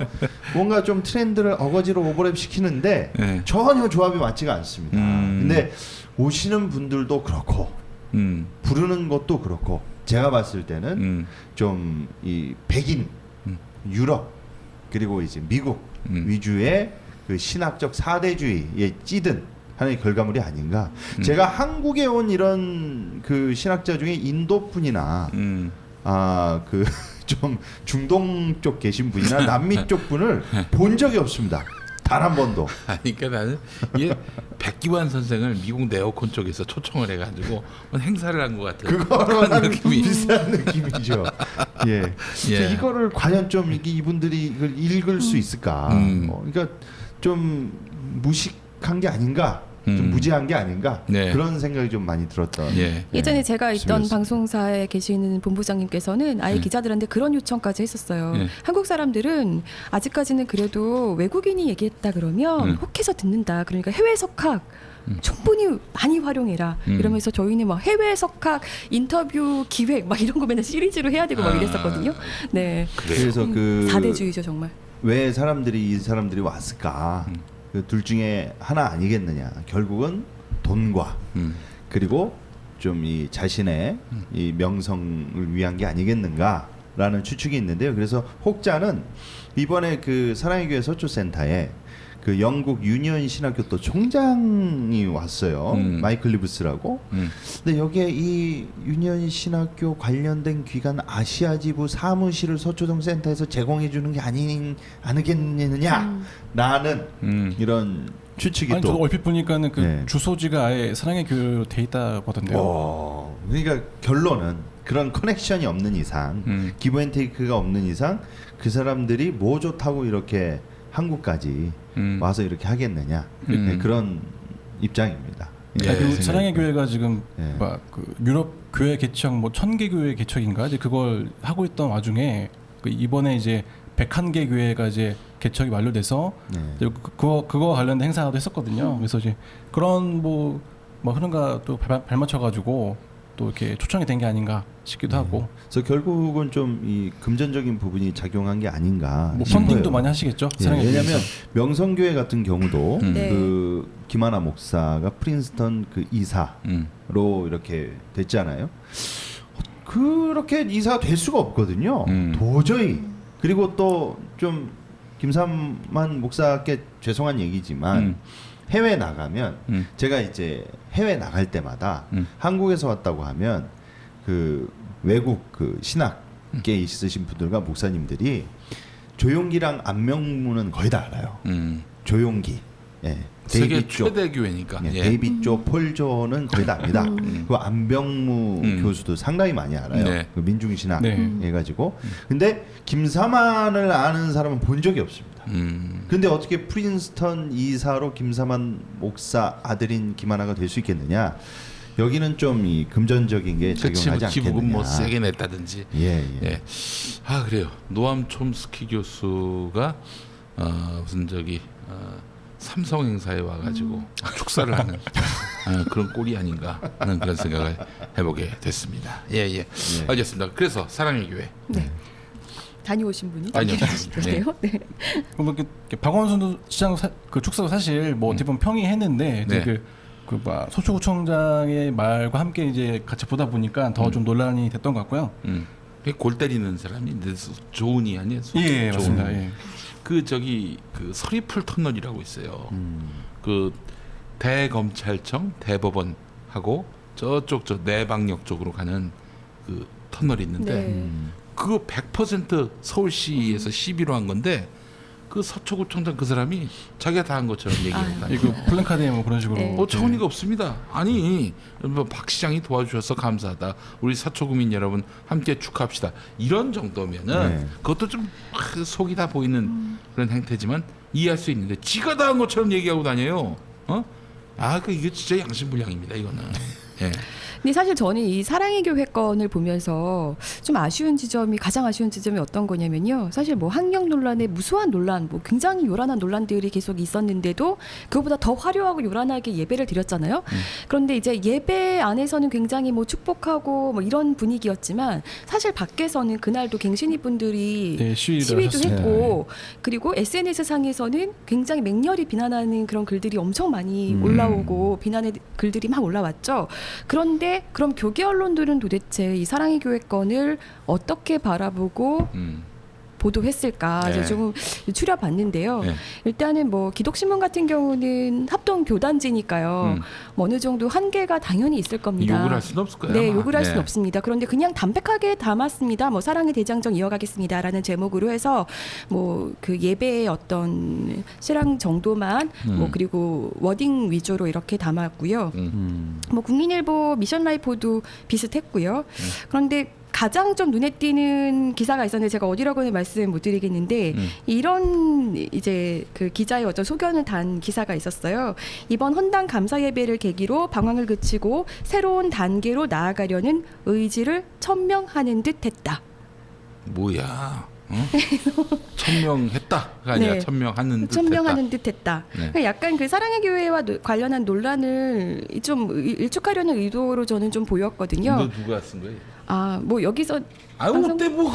뭔가 좀 트렌드를 어거지로 오버랩 시키는데 전혀 조합이 맞지가 않습니다. 근데 오시는 분들도 그렇고 부르는 것도 그렇고 제가 봤을 때는 좀 이 백인, 유럽 그리고 이제 미국 위주의 그 신학적 사대주의에 찌든 하나의 결과물이 아닌가. 제가 한국에 온 이런 그 신학자 중에 인도 분이나 그 좀 중동 쪽 계신 분이나 남미 쪽 분을 본 적이 없습니다. 단 한 번도. 그러니까 나는 이 백기환 선생을 미국 네오콘 쪽에서 초청을 해가지고 행사를 한 것 같은 그거랑 느낌이 비슷한 느낌이죠. 예. 예. 이거를 과연 좀 이분들이 이걸 읽을 수 있을까? 그러니까 좀 무식한 게 아닌가? 좀 무지한 게 아닌가? 네. 그런 생각이 좀 많이 들었던. 예. 예전에 제가 있던 말씀이었습니다. 방송사에 계시는 본부장님께서는 아예 기자들한테 그런 요청까지 했었어요. 한국 사람들은 아직까지는 그래도 외국인이 얘기했다 그러면 혹해서 듣는다. 그러니까 해외 석학 충분히 많이 활용해라. 이러면서 저희는 막 해외 석학 인터뷰 기획 막 이런 거 맨날 시리즈로 해야 되고 막 이랬었거든요. 네. 그래서 그 사대주의죠 정말. 왜 이 사람들이 왔을까? 그 둘 중에 하나 아니겠느냐? 결국은 돈과 그리고 좀 이 자신의 이 명성을 위한 게 아니겠는가라는 추측이 있는데요. 그래서 혹자는 이번에 그 사랑의 교회 서초센터에 그 영국 유니언 신학교 또 총장이 왔어요. 마이클 리브스라고. 근데 여기에 이 유니언 신학교 관련된 기관 아시아 지부 사무실을 서초동 센터에서 제공해 주는 게 아니겠느냐라는 이런 추측이 아니, 또. 저도 얼핏 보니까는 그 네. 주소지가 아예 사랑의 교회로 돼 있다고 하던데요. 그러니까 결론은 그런 커넥션이 없는 이상, 기브앤테이크가 없는 이상 그 사람들이 뭐 좋다고 이렇게 한국까지 와서 이렇게 하겠느냐. 네, 그런 입장입니다. 예. 그 생각이 사랑의 듭니다. 교회가 지금 예. 그 유럽 교회 개척 뭐 1000개 교회 개척인가 이제 그걸 하고 있던 와중에 그 이번에 이제 101개 교회가 이제 개척이 완료돼서 네. 이제 그거 관련된 행사도 했었거든요. 그래서 이제 그런 뭐 흐름과 또 발맞춰 가지고 또 이렇게 초청이 된 게 아닌가 싶기도 하고. 그래서 결국은 좀 이 금전적인 부분이 작용한 게 아닌가. 뭐 싶어요. 펀딩도 많이 하시겠죠. 예, 사랑의 왜냐하면 교회에서. 명성교회 같은 경우도 네. 그 김하나 목사가 프린스턴 그 이사로 이렇게 됐잖아요. 그렇게 이사가 될 수가 없거든요. 도저히. 그리고 또 좀 김삼만 목사께 죄송한 얘기지만 해외 나가면 제가 이제 해외 나갈 때마다 한국에서 왔다고 하면 그 외국 그 신학계 있으신 분들과 목사님들이 조용기랑 안명문은 거의 다 알아요. 조용기, 예, 세계 데이빗 조, 최대 교회니까. 예, 예. 데이빗 조, 폴 조는 거의 다 압니다. 그 안병무 교수도 상당히 많이 알아요. 네. 그 민중신학 네. 해가지고. 근데 김사만을 아는 사람은 본 적이 없습니다. 근데 어떻게 프린스턴 이사로 김사만 목사 아들인 김하나가 될 수 있겠느냐? 여기는 좀 이 금전적인 게 작용하지 않겠느냐. 기부금 뭐 세게 냈다든지. 예. 예. 아 그래요. 노암 촘스키 교수가 무슨 저기 삼성 행사에 와가지고 축사를 하는 그런 꼴이 아닌가 하는 그런 생각을 해보게 됐습니다. 예. 알겠습니다. 그래서 사랑의 교회. 네. 다녀오신 분이 다녀오셨네요. 네. 그럼 이렇게 박원순 시장 그 축사도 사실 뭐 어떻게 보면 평이했는데 네. 이제 그 서초구청장의 말과 함께 이제 같이 보다 보니까 더 좀 논란이 됐던 것 같고요. 골 때리는 사람이 조은이 아니에요? 예, 맞습니다. 예. 그 저기 그 서리풀 터널이라고 있어요. 그 대검찰청 대법원하고 저쪽 저 내방역 쪽으로 가는 그 터널이 있는데 네. 그거 100% 서울시에서 시비로 한 건데 그 서초구청장 그 사람이 자기가 다 한 것처럼 얘기했다. 이거 플랜카드에 뭐 그런 식으로. 네. 어처구니가 없습니다. 아니 뭐 박 시장이 도와주셔서 감사하다. 우리 서초구민 여러분 함께 축하합시다. 이런 정도면은 네. 그것도 좀 속이 다 보이는 그런 행태지만 이해할 수 있는데 지가 다 한 것처럼 얘기하고 다녀요. 이거 진짜 양심불량입니다. 이거는. 예. 근데 사실 저는 이 사랑의 교회 건을 보면서 좀 가장 아쉬운 지점이 어떤 거냐면요. 사실 뭐 학력 논란에 무수한 논란, 뭐 굉장히 요란한 논란들이 계속 있었는데도 그거보다 더 화려하고 요란하게 예배를 드렸잖아요. 그런데 이제 예배 안에서는 굉장히 뭐 축복하고 뭐 이런 분위기였지만 사실 밖에서는 그날도 갱신이 분들이 네, 시위도 시위도 하셨어요. 했고 그리고 SNS 상에서는 굉장히 맹렬히 비난하는 그런 글들이 엄청 많이 올라오고 비난의 글들이 막 올라왔죠. 그런데 그런데 그럼 교계 언론들은 도대체 이 사랑의 교회 건을 어떻게 바라보고 보도했을까 네. 이제 좀 추려봤는데요. 네. 일단은 뭐 기독신문 같은 경우는 합동 교단지니까요. 뭐 어느 정도 한계가 당연히 있을 겁니다. 욕을 할 수는 없을 거예요. 네, 아마. 욕을 할 수는 없습니다. 그런데 그냥 담백하게 담았습니다. 뭐 사랑의 대장정 이어가겠습니다라는 제목으로 해서 뭐 그 예배의 어떤 실황 정도만 뭐 그리고 워딩 위주로 이렇게 담았고요. 뭐 국민일보 미션 라이프도 비슷했고요. 그런데 가장 좀 눈에 띄는 기사가 있었는데 제가 어디라고는 말씀 못 드리겠는데 이런 이제 그 기자의 어떤 소견을 단 기사가 있었어요. 이번 헌당 감사 예배를 계기로 방황을 그치고 새로운 단계로 나아가려는 의지를 천명하는 듯했다. 뭐야? 천명했다가 아니라 네. 천명하는 듯했다. 천명하는 듯했다. 네. 그러니까 약간 그 사랑의 교회와 관련한 논란을 좀 일축하려는 의도로 저는 좀 보였거든요. 너 누가 쓴 거예요? 아, 뭐 여기서 아유 방송- 어때 뭐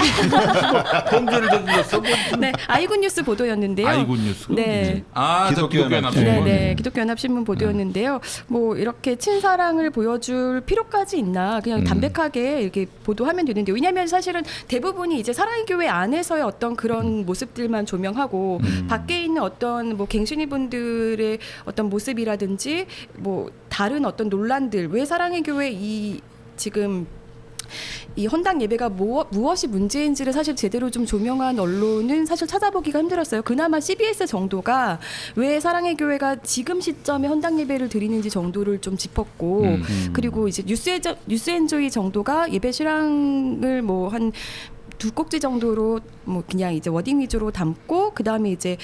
범죄를 저질렀어? 뭐. 네, 아이군 뉴스 보도였는데요. 아이군 뉴스. 네. 아, 저 기독교 기독교 연합 연합. 네, 신문. 네, 기독교 연합신문 보도였는데요. 뭐 이렇게 친사랑을 보여줄 필요까지 있나? 그냥 담백하게 이렇게 보도하면 되는데 왜냐하면 사실은 대부분이 이제 사랑의 교회 안에서의 어떤 그런 모습들만 조명하고 밖에 있는 어떤 뭐 갱신이 분들의 어떤 모습이라든지 뭐 다른 어떤 논란들 왜 사랑의 교회 이 지금 이 헌당 예배가 무엇이 문제인지를 사실 제대로 좀 조명한 언론은 사실 찾아보기가 힘들었어요. 그나마 CBS 정도가 왜 사랑의 교회가 지금 시점에 헌당 예배를 드리는지 정도를 좀 짚었고 그리고 이제 뉴스엔조이 정도가 예배 실황을 뭐 한 두 꼭지 정도로 뭐 그냥 이제 워딩 위주로 담고 그 다음에 이제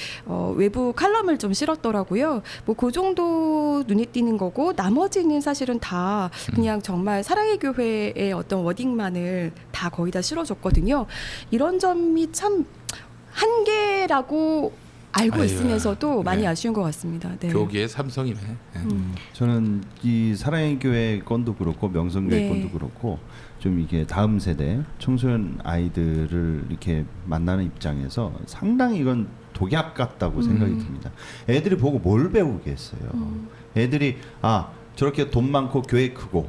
외부 칼럼을 좀 실었더라고요. 뭐 그 정도 눈에 띄는 거고 나머지는 사실은 다 그냥 정말 사랑의 교회의 어떤 워딩만을 다 거의 다 실어줬거든요. 이런 점이 참 한계라고 알고 아유, 있으면서도 많이 네. 아쉬운 것 같습니다. 네. 교계의 삼성이네. 네. 저는 이 사랑의 교회 건도 그렇고 명성교회 네. 건도 그렇고 좀 이게 다음 세대 청소년 아이들을 이렇게 만나는 입장에서 상당히 이건 독약 같다고 생각이 듭니다. 애들이 보고 뭘 배우겠어요. 애들이 저렇게 돈 많고 교회 크고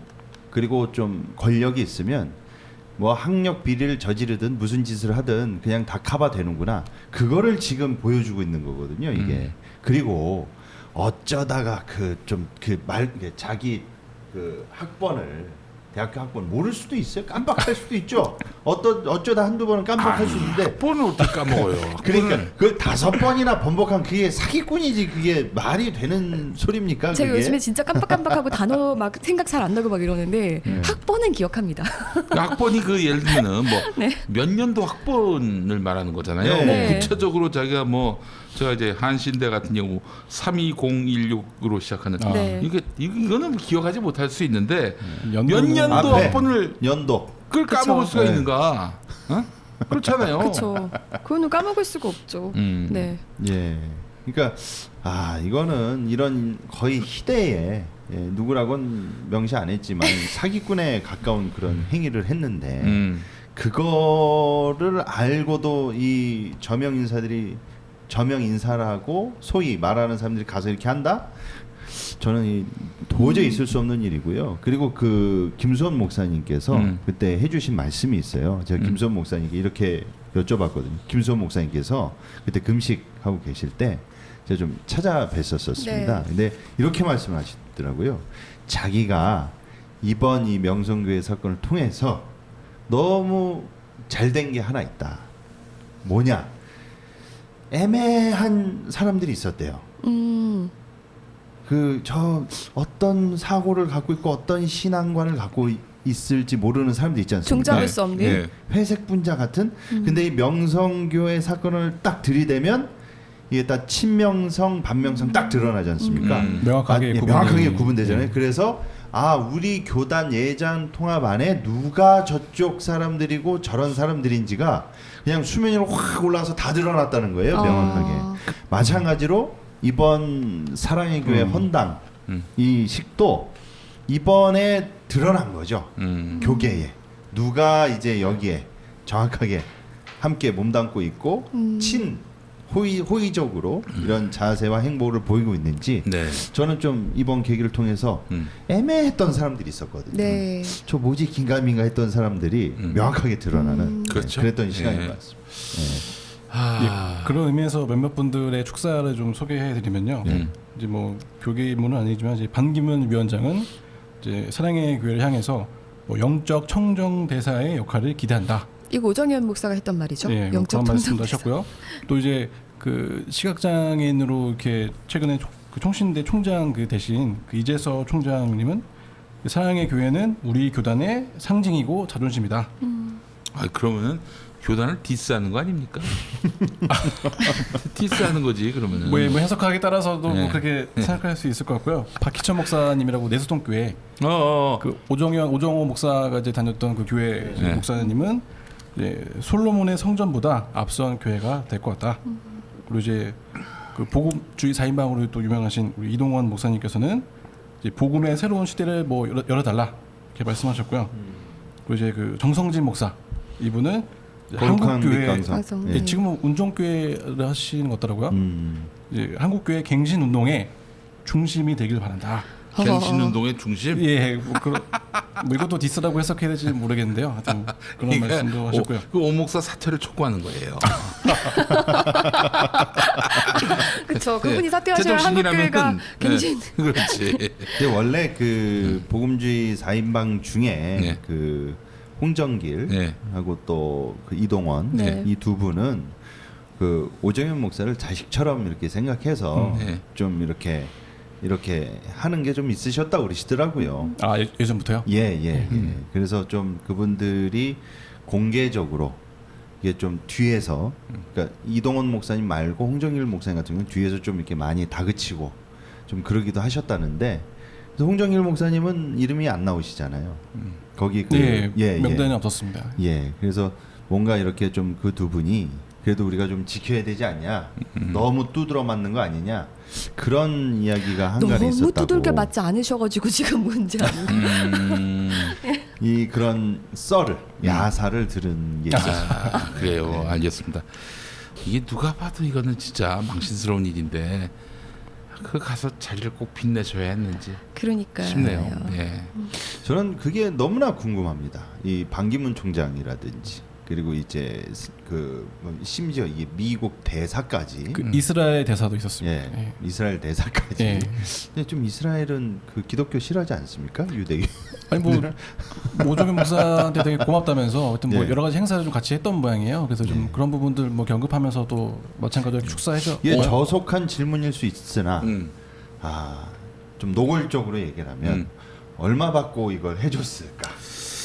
그리고 좀 권력이 있으면 뭐 학력 비리를 저지르든 무슨 짓을 하든 그냥 다 커버되는구나. 그거를 지금 보여주고 있는 거거든요. 이게. 그리고 어쩌다가 자기 그 학번을 대학교 학번 모를 수도 있어요. 깜빡할 수도 있죠. 어쩌다 한두 번은 깜빡할 수 있는데 학번을 어떻게 까먹어요? 그러니까 그 5번이나 번복한 그게 사기꾼이지 그게 말이 되는 소리입니까? 제가 그게? 요즘에 진짜 깜빡깜빡하고 단어 막 생각 잘 안 나고 막 이러는데 학번은 기억합니다. 학번이 그 예를 들면은 뭐 네. 몇 년도 학번을 말하는 거잖아요. 네. 네. 구체적으로 자기가 뭐 제가 이제 한신대 같은 경우 32016으로 시작하는 네. 이거는 기억하지 못할 수 있는데 몇 연도는- 년도 앞에. 학번을 연도 그걸 그쵸. 까먹을 수가 네. 있는가? 어? 그렇잖아요. 그렇죠. 그거는 까먹을 수가 없죠. 네. 예. 그러니까 이거는 이런 거의 희대의 누구라고는 명시 안 했지만 사기꾼에 가까운 그런 행위를 했는데 그거를 알고도 이 저명 인사들이 저명 인사라고 소위 말하는 사람들이 가서 이렇게 한다? 저는 도저히 있을 수 없는 일이고요. 그리고 그 김수원 목사님께서 그때 해주신 말씀이 있어요. 제가 김수원 목사님께 이렇게 여쭤봤거든요. 김수원 목사님께서 그때 금식하고 계실 때 제가 좀 찾아뵀었습니다. 네. 근데 이렇게 말씀하시더라고요. 자기가 이번 이 명성교회 사건을 통해서 너무 잘된 게 하나 있다. 뭐냐? 애매한 사람들이 있었대요. 저 어떤 사고를 갖고 있고 어떤 신앙관을 갖고 있을지 모르는 사람들 있지 않습니까? 종잡을 수 없는. 네. 회색 분자 같은. 근데 이 명성교회 사건을 딱 들이대면 이게 딱 친명성, 반명성 딱 드러나지 않습니까? 명확하게 명확하게 구분되잖아요. 그래서 우리 교단 예장 통합 안에 누가 저쪽 사람들이고 저런 사람들인지가 그냥 수면 위로 확 올라와서 다 드러났다는 거예요. 명확하게. 마찬가지로 이번 사랑의 교회 헌당 이 식도 이번에 드러난 거죠. 교계에 누가 이제 여기에 정확하게 함께 몸담고 있고 친 호의적으로 이런 자세와 행보를 보이고 있는지 네. 저는 좀 이번 계기를 통해서 애매했던 사람들이 있었거든요. 네. 저 뭐지 긴가민가 했던 사람들이 명확하게 드러나는 그렇죠. 그랬던 시간인 예. 것 같습니다. 아, 그런 의미에서 몇몇 분들의 축사를 좀 소개해드리면요. 이제 뭐 교계문은 아니지만 이제 반기문 위원장은 이제 사랑의 교회를 향해서 뭐 영적 청정 대사의 역할을 기대한다. 이거 오정현 목사가 했던 말이죠. 예, 뭐 영적 그런 말씀도 청정대사. 하셨고요. 또 이제 그 시각장애인으로 이렇게 최근에 그 총신대 총장 그 대신 그 이재서 총장님은 사랑의 교회는 우리 교단의 상징이고 자존심이다. 아 그러면은 교단을 디스하는 거 아닙니까? 디스하는 거지 그러면은. 뭐 해석하기에 따라서도 네. 뭐 그렇게 생각할 수 있을 것 같고요. 박희천 목사님이라고 내수동 교회 그 오정호 목사가 이제 다녔던 그 교회 네. 목사님은 이제 솔로몬의 성전보다 앞선 교회가 될 것 같다. 그리고 이제 그 복음주의 4인방으로 또 유명하신 우리 이동원 목사님께서는 이제 복음의 새로운 시대를 뭐 열어달라 이렇게 말씀하셨고요. 그리고 이제 그 정성진 목사 이분은 이제 거룩한 한국교회 강성. 예, 지금은 운종교회를 하시는 것 같더라고요. 이제 한국교회 갱신 운동의 중심이 되길 바란다. 갱신운동의 중심. 예, 뭐 이것도 디스라고 해석해야 될지 모르겠는데요. 하여튼 그런 말씀도 하셨고요. 그 오목사 사퇴를 촉구하는 거예요. 그렇죠. 네. 그분이 사퇴하셔야 한국교회가 갱신. 그렇지. 근데 원래 그 복음주의 4인방 중에 네. 그 홍정길 네. 하고 또 그 이동원 네. 이 두 분은 그 오정현 목사를 자식처럼 이렇게 생각해서 네. 좀 이렇게 하는 게 좀 있으셨다고 그러시더라고요. 아 예전부터요? 예. 그래서 좀 그분들이 공개적으로 이게 좀 뒤에서 그러니까 이동원 목사님 말고 홍정일 목사님 같은 경우는 뒤에서 좀 이렇게 많이 다그치고 좀 그러기도 하셨다는데 그래서 홍정일 목사님은 이름이 안 나오시잖아요. 거기 그 명단에 없었습니다. 예. 그래서 뭔가 이렇게 좀 그 두 분이 그래도 우리가 좀 지켜야 되지 않냐. 너무 두드러 맞는 거 아니냐. 그런 이야기가 한간에 있었다고. 너무 두들겨 맞지 않으셔가지고 지금 문제 아니에요. 이 그런 썰을 야사를 들은 게 있었어요. 아, 그래요. 알겠습니다. 이게 누가 봐도 이거는 진짜 망신스러운 일인데 그 가서 자리를 꼭 빛내셔야 했는지 그러니까요. 싶네요. 예. 저는 그게 너무나 궁금합니다. 이 반기문 총장이라든지 그리고 이제 그 심지어 이 미국 대사까지 그 이스라엘 대사도 있었습니다. 예, 예. 이스라엘 대사까지. 예. 근데 좀 이스라엘은 그 기독교 싫어하지 않습니까? 유대교. 아니 뭐 오정현 목사한테 되게 고맙다면서 하여튼 뭐 예. 여러 가지 행사를 좀 같이 했던 모양이에요. 그래서 좀 그런 부분들 뭐 언급하면서도 마찬가지로 축사해줘. 이게 저속한 질문일 수 있으나 음. 좀 노골적으로 얘기를 하면 얼마 받고 이걸 해줬을까?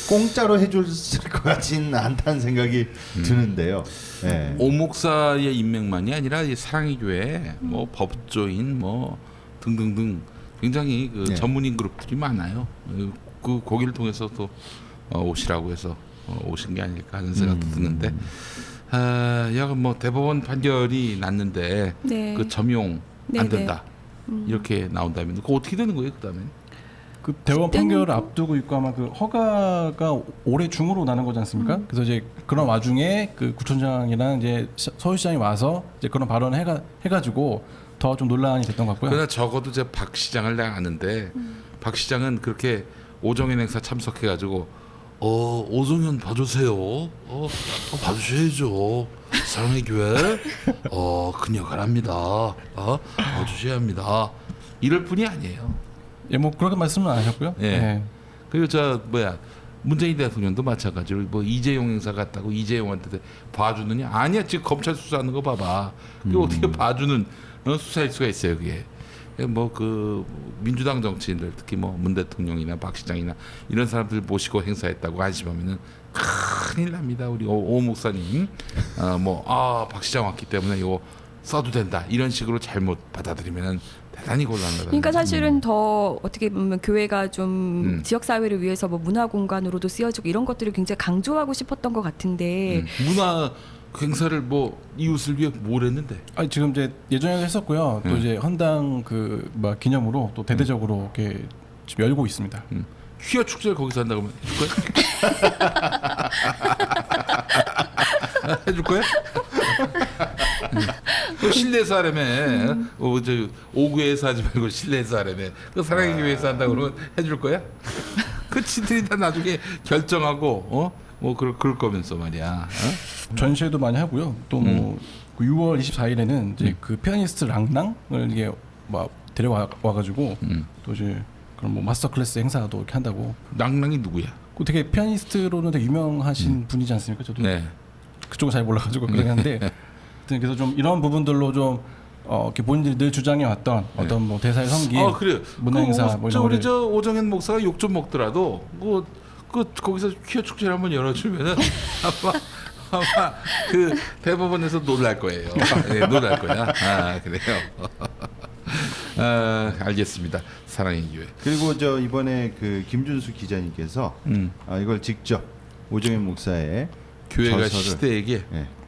공짜로 해줬을 것 같지는 않다는 생각이 드는데요. 예. 오 목사의 인맥만이 아니라 이 사랑의 교회, 뭐 법조인, 뭐 등등등 굉장히 그 네. 전문인 그룹들이 많아요. 그 거기를 통해서 또 오시라고 해서 오신 게 아닐까 하는 생각도 드는데, 여하간 뭐 대법원 판결이 났는데 네. 그 점용 안 네네. 된다 이렇게 나온다면 그거 어떻게 되는 거예요, 그다음에? 그 대법원 그때는 판결을 앞두고 있고 아마 그 허가가 올해 중으로 나는 거지 않습니까? 그래서 이제 그런 와중에 그 구청장이랑 이제 서울시장이 와서 이제 그런 발언을 해가지고 더 좀 논란이 됐던 것 같고요. 그러나 적어도 제 박 시장을 내가 아는데 박 시장은 그렇게 오정현 행사 참석해가지고 오정현 봐주세요. 봐주셔야죠. 사랑의 교회 큰 역할 합니다. 봐주셔야 합니다. 이럴 뿐이 아니에요. 예, 뭐 그렇게 말씀은 안 하셨고요. 예. 예. 그리고 문재인 대통령도 마찬가지로 뭐 이재용 행사 갔다고 이재용한테 봐주느냐? 아니야, 지금 검찰 수사하는 거 봐봐. 그게 어떻게 봐주는 수사일 수가 있어요, 그게. 뭐 그 민주당 정치인들 특히 뭐 문 대통령이나 박 시장이나 이런 사람들 모시고 행사했다고 안심하면은 큰일 납니다. 우리 오 목사님 박 시장 왔기 때문에 이거 써도 된다 이런 식으로 잘못 받아들이면은 대단히 곤란하다. 그러니까 사실은 더 어떻게 보면 교회가 좀 지역 사회를 위해서 뭐 문화 공간으로도 쓰여지고 이런 것들을 굉장히 강조하고 싶었던 것 같은데 문화 행사를 뭐 이웃을 위해 뭘 했는데? 아니 지금 이제 예전에도 했었고요. 또 이제 헌당 그 기념으로 또 대대적으로 이렇게 지금 열고 있습니다. 휘어 축제를 거기서 한다고 하면 해줄 거야? 해줄 거야? 그 실내에서 하려며 저 오구에서 하지 말고 실내에서 하려며 그 사랑의 교회에서 한다 그러면 해줄 거야? 그 지들이 다 나중에 결정하고 뭐 그럴 거면서 말이야. 전시회도 많이 하고요. 또 뭐 6월 24일에는 이제 그 피아니스트 랑랑을 이게 막 데려와 가지고 또 이제 그런 뭐 마스터 클래스 행사도 이렇게 한다고. 랑랑이 누구야? 그 되게 피아니스트로는 되게 유명하신 분이지 않습니까? 저도 네. 그쪽은 잘 몰라가지고 그러긴 한데 하여튼 그래서 좀 이런 부분들로 좀 이렇게 본인들이 늘 주장해 왔던 어떤 뭐 대사의 성기, 그래요. 문화행사 뭐 이런 우리 거를 저 오정현 목사가 욕 좀 먹더라도 거기서 퀴어 축제를 한번 열어주면은 아마 그 대법원에서 놀랄 거예요. 네, 놀랄 거야. 그래요. 알겠습니다. 사랑의 교회. 그리고 저 이번에 그 김준수 기자님께서 이걸 직접 오정현 목사의 교회가 저서를, 시대에게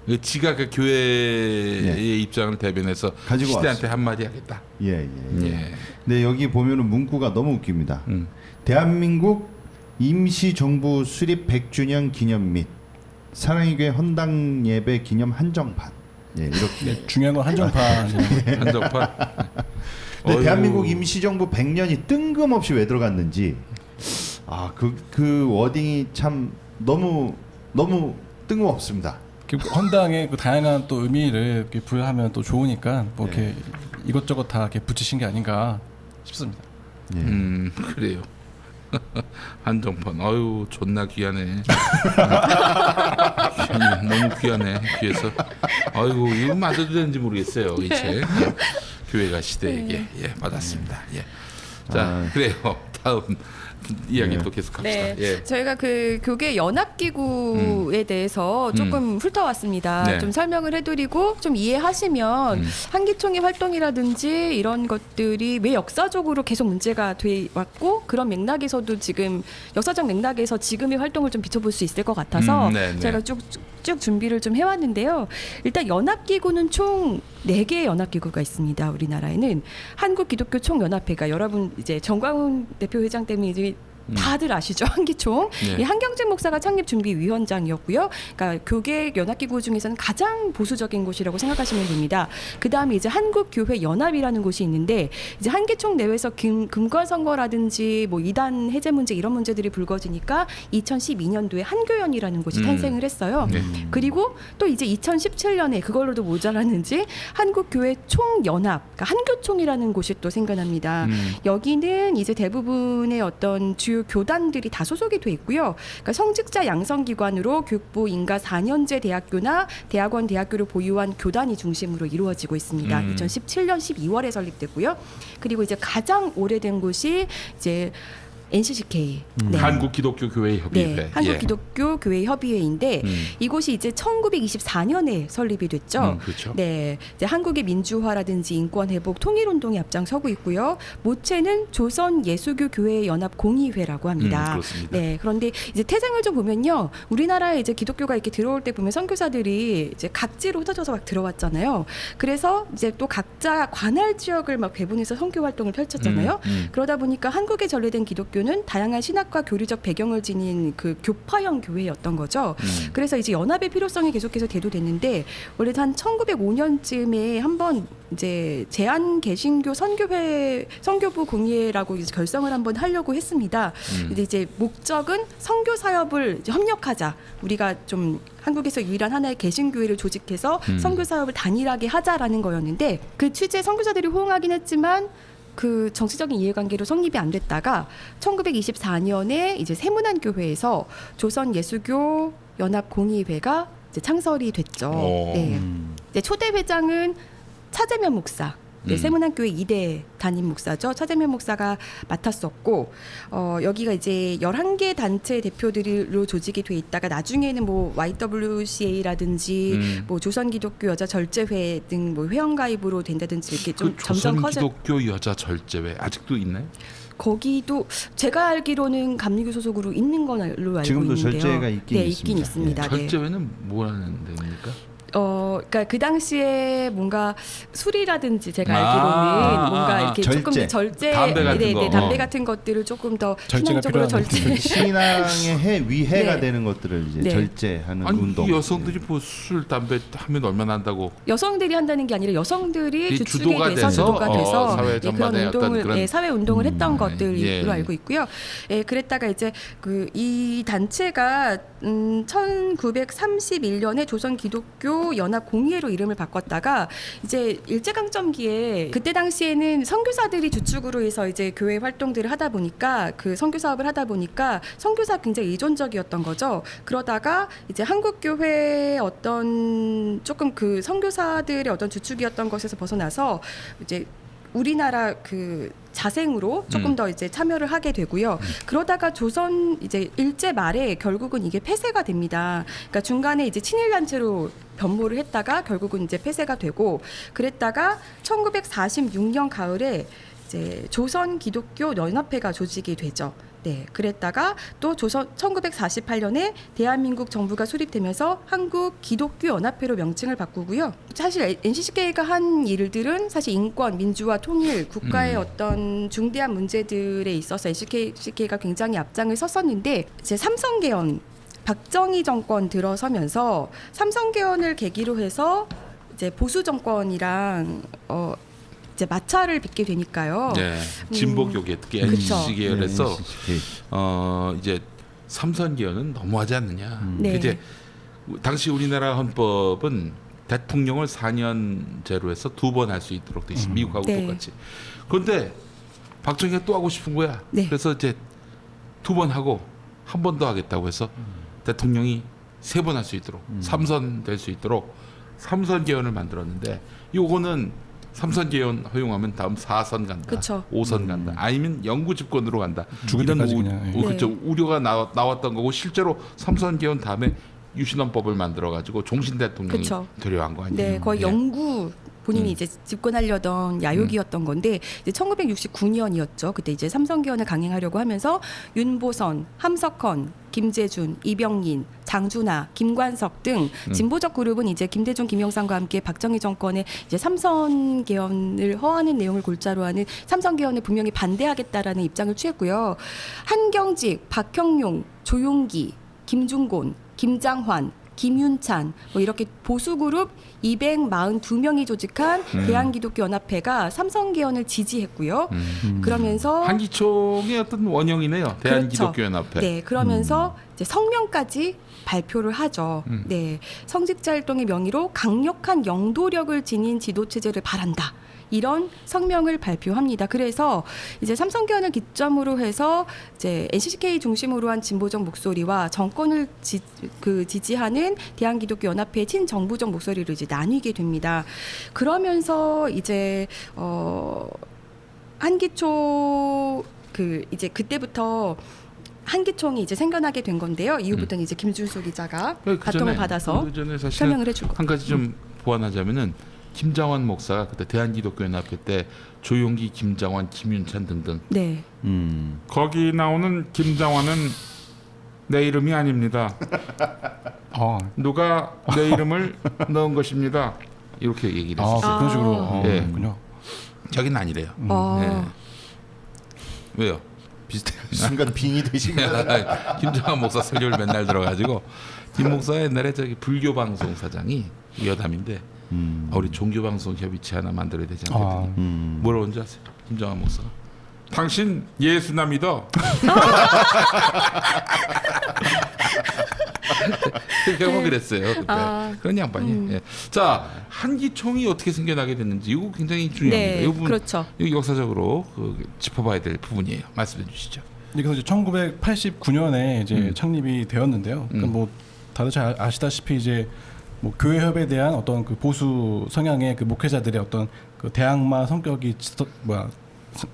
예. 지가 그 교회의 입장을 대변해서 가지고 시대한테 왔어요. 한마디 하겠다. 예. 예. 근데 여기 보면은 문구가 너무 웃깁니다. 대한민국 임시정부 수립 100주년 기념 및 사랑의 교회 헌당 예배 기념 한정판. 예, 이렇게. 중요한 건 한정판. 한정판. 근데 대한민국 임시정부 100년이 뜬금없이 왜 들어갔는지 그 워딩이 참 너무 뜬금없습니다. 헌당의 그 다양한 또 의미를 이렇게 부여하면 또 좋으니까 뭐 이렇게 이것저것 다 이렇게 붙이신 게 아닌가 싶습니다. 그래요. 한정판. 아유 존나 귀하네. 너무 귀하네. 귀해서. 아이고 이거 만들어도 되는지 모르겠어요. 이 책. 교회가 시대에게 받았습니다. 자 그래요. 다음 이야기 또 계속 합시다. 네, 저희가 그 교계 연합기구에 대해서 조금 훑어왔습니다. 네. 좀 설명을 해드리고 좀 이해하시면 한기총의 활동이라든지 이런 것들이 왜 역사적으로 계속 문제가 돼 왔고 그런 맥락에서도 지금 역사적 맥락에서 지금의 활동을 좀 비춰볼 수 있을 것 같아서 제가 쭉 준비를 좀 해왔는데요. 일단 연합기구는 총 4개의 연합기구가 있습니다. 우리나라에는 한국기독교총연합회가 여러분 이제 정광훈 대표 회장 때문에 이제 다들 아시죠? 한기총. 이 한경진 목사가 창립준비위원장이었고요. 그러니까 교계 연합기구 중에서는 가장 보수적인 곳이라고 생각하시면 됩니다. 그 다음에 이제 한국교회연합이라는 곳이 있는데 이제 한기총 내에서 금관선거라든지 뭐 이단 해제 문제 이런 문제들이 불거지니까 2012년도에 한교연이라는 곳이 탄생을 했어요. 그리고 또 이제 2017년에 그걸로도 모자랐는지 한국교회 총연합, 그러니까 한교총이라는 곳이 또 생겨납니다. 여기는 이제 대부분의 어떤 주요 교단들이 다 소속이 돼 있고요. 그러니까 성직자 양성기관으로 교육부 인가 4년제 대학교나 대학원 대학교를 보유한 교단이 중심으로 이루어지고 있습니다. 2017년 12월에 설립됐고요. 그리고 이제 가장 오래된 곳이 이제 NCCK, 한국기독교교회협의회. 네, 한국기독교교회협의회인데 이곳이 이제 1924년에 설립이 됐죠. 그렇죠. 네, 이제 한국의 민주화라든지 인권 회복, 통일 운동에 앞장서고 있고요. 모체는 조선 예수교 교회 연합 공의회라고 합니다. 그렇습니다. 네, 그런데 이제 태생을 좀 보면요, 우리나라에 이제 기독교가 이렇게 들어올 때 보면 선교사들이 이제 각지로 흩어져서 막 들어왔잖아요. 그래서 이제 또 각자 관할 지역을 막 배분해서 선교 활동을 펼쳤잖아요. 그러다 보니까 한국에 전래된 기독교는 다양한 신학과 교리적 배경을 지닌 그 교파형 교회였던 거죠. 그래서 이제 연합의 필요성이 계속해서 대두됐는데 원래 한 1905년쯤에 한번 이제 제한개신교 선교부 공의회라고 이제 결성을 한번 하려고 했습니다. 근데 이제 목적은 선교 사업을 이제 협력하자. 우리가 좀 한국에서 유일한 하나의 개신교회를 조직해서 선교 사업을 단일하게 하자라는 거였는데 그 취지에 선교사들이 호응하긴 했지만 그 정치적인 이해관계로 성립이 안 됐다가 1924년에 이제 세문안교회에서 조선 예수교 연합 공의회가 이제 창설이 됐죠. 네. 이제 초대 회장은 차재면 목사. 네, 세문안교회 2대 담임 목사죠. 차재면 목사가 맡았었고 여기가 이제 11개 단체 대표들로 조직이 돼 있다가 나중에는 뭐 YWCA라든지 뭐 조선기독교 여자 절제회 등 뭐 회원 가입으로 된다든지 이렇게 좀 점점 커져. 조선기독교 여자 절제회 아직도 있나요? 거기도 제가 알기로는 감리교 소속으로 있는 걸로 알고 지금도 있는데요. 절제회가 있긴 네, 있습니다. 있긴 있습니다. 네. 절제회는 뭐 하는 데입니까? 그러니까 그 당시에 뭔가 술이라든지 제가 아, 알기로는 뭔가 이렇게 절제. 조금 더 절제, 담배 같은 거. 담배 같은 것들을 조금 더 절제가 신앙적으로 필요한 절제. 신앙의 위해가 네. 되는 것들을 이제 네. 절제하는 아니 운동. 이 여성들이 뭐 술 담배 하면 얼마나 한다고? 여성들이 한다는 게 아니라 여성들이 이 주축이 주도가 돼서 돼서, 주도가 돼서 사회 예, 그런 전반에 어떤 운동을 그런- 사회 운동을 했던 예, 것들로 예. 알고 있고요. 예, 그랬다가 이제 그 이 단체가 1931년에 조선 기독교 연합 공의회로 이름을 바꿨다가 이제 일제강점기에 그때 당시에는 선교사들이 주축으로 해서 이제 교회 활동들을 하다 보니까 그 선교 사업을 하다 보니까 선교사 굉장히 의존적이었던 거죠. 그러다가 이제 한국 교회의 어떤 조금 그 선교사들의 어떤 주축이었던 것에서 벗어나서 이제 우리나라 그 자생으로 조금 더 이제 참여를 하게 되고요. 그러다가 조선 이제 일제 말에 결국은 이게 폐쇄가 됩니다. 그러니까 중간에 이제 친일 단체로 변모를 했다가 결국은 이제 폐쇄가 되고 그랬다가 1946년 가을에 이제 조선 기독교 연합회가 조직이 되죠. 네, 그랬다가 또 1948년에 대한민국 정부가 수립되면서 한국 기독교 연합회로 명칭을 바꾸고요. 사실 NCCK가 한 일들은 사실 인권, 민주화, 통일, 국가의 어떤 중대한 문제들에 있어서 NCCK가 굉장히 앞장을 섰었는데 이제 삼성개헌 박정희 정권 들어서면서 삼성개헌을 계기로 해서 이제 보수 정권이랑 이제 마찰을 빚게 되니까요. 네, 진보교계 특히 그쵸. NCC 계열에서 NCCK. 이제 삼선 계열은 너무하지 않느냐. 네. 이제 당시 우리나라 헌법은 대통령을 4년제로 해서 2번 할 수 있도록 돼 있습니다. 미국하고 네. 똑같이. 그런데 박정희가 또 하고 싶은 거야. 네. 그래서 이제 2번 하고 한 번 더 하겠다고 해서 대통령이 3번 할 수 있도록 3선 될 수 있도록 3선 계열을 만들었는데 요거는 3선 계열 허용하면 다음 4선 간다, 그쵸. 5선 간다, 아니면 영구 집권으로 간다. 죽을 이런 때까지 그냥, 예. 그쵸, 우려가 나왔던 거고 실제로 3선 계열 다음에 유신헌법을 만들어 가지고 종신 대통령이 그쵸. 되려 한 거 아니에요? 네, 거의 예. 영구 본인이 이제 집권하려던 야욕이었던 건데 이제 1969년이었죠. 그때 이제 삼성개헌을 강행하려고 하면서 윤보선, 함석헌, 김재준, 이병린, 장준하, 김관석 등 진보적 그룹은 이제 김대중, 김영삼과 함께 박정희 정권의 이제 삼성개헌을 허하는 내용을 골자로 하는 삼성개헌을 분명히 반대하겠다라는 입장을 취했고요. 한경직, 박형용, 조용기, 김중곤, 김장환, 김윤찬 뭐 이렇게 보수 그룹 242명이 조직한 대한기독교연합회가 삼성개헌을 지지했고요. 그러면서 한기총의 어떤 원형이네요. 대한기독교연합회. 네, 그러면서 이제 성명까지 발표를 하죠. 네, 성직자 활동의 명의로 강력한 영도력을 지닌 지도 체제를 바란다. 이런 성명을 발표합니다. 그래서 이제 삼성개헌을 기점으로 해서 이제 NCCK 중심으로 한 진보적 목소리와 정권을 지지하는 대한기독교연합회의 친정부적 목소리로 이제 나뉘게 됩니다. 그러면서 이제 한기초 이제 그때부터 한기총이 이제 생겨나게 된 건데요. 이후부터는 이제 김준수 기자가 바통을 받아서 그 전에 사실은 설명을 해주고 한 가지 좀 보완하자면은 김장환 목사가 그때 대한기독교연합회 때 조용기, 김장환, 김윤찬 등등 네. 거기 나오는 김장환은 내 이름이 아닙니다. 누가 내 이름을 넣은 것입니다. 이렇게 얘기를 했어요. 그런 식으로 네. 그렇군요. 자기는 아니래요. 네. 왜요? 비슷해요. 순간 빙이 되신 거야. 김장환 목사 설교를 맨날 들어가지고 김 목사 옛날에 저기 불교 방송 사장이 여담인데 우리 종교 방송 협의체 하나 만들어야 되지 않겠더니 뭐라고 하는지 아세요? 김장환 목사가 당신 예수나 믿어. 결국 그랬어요. 그때 그런 양반이. 예. 자 한기총이 어떻게 생겨나게 됐는지 이거 굉장히 중요합니다. 네, 이 부분 그렇죠. 이거 역사적으로 짚어봐야 될 부분이에요. 말씀해 주시죠. 그래서 이제 1989년에 이제 창립이 되었는데요. 그러니까 뭐 다들 잘 아시다시피 이제 뭐 교회협에 대한 어떤 그 보수 성향의 그 목회자들의 어떤 그 대항마 성격이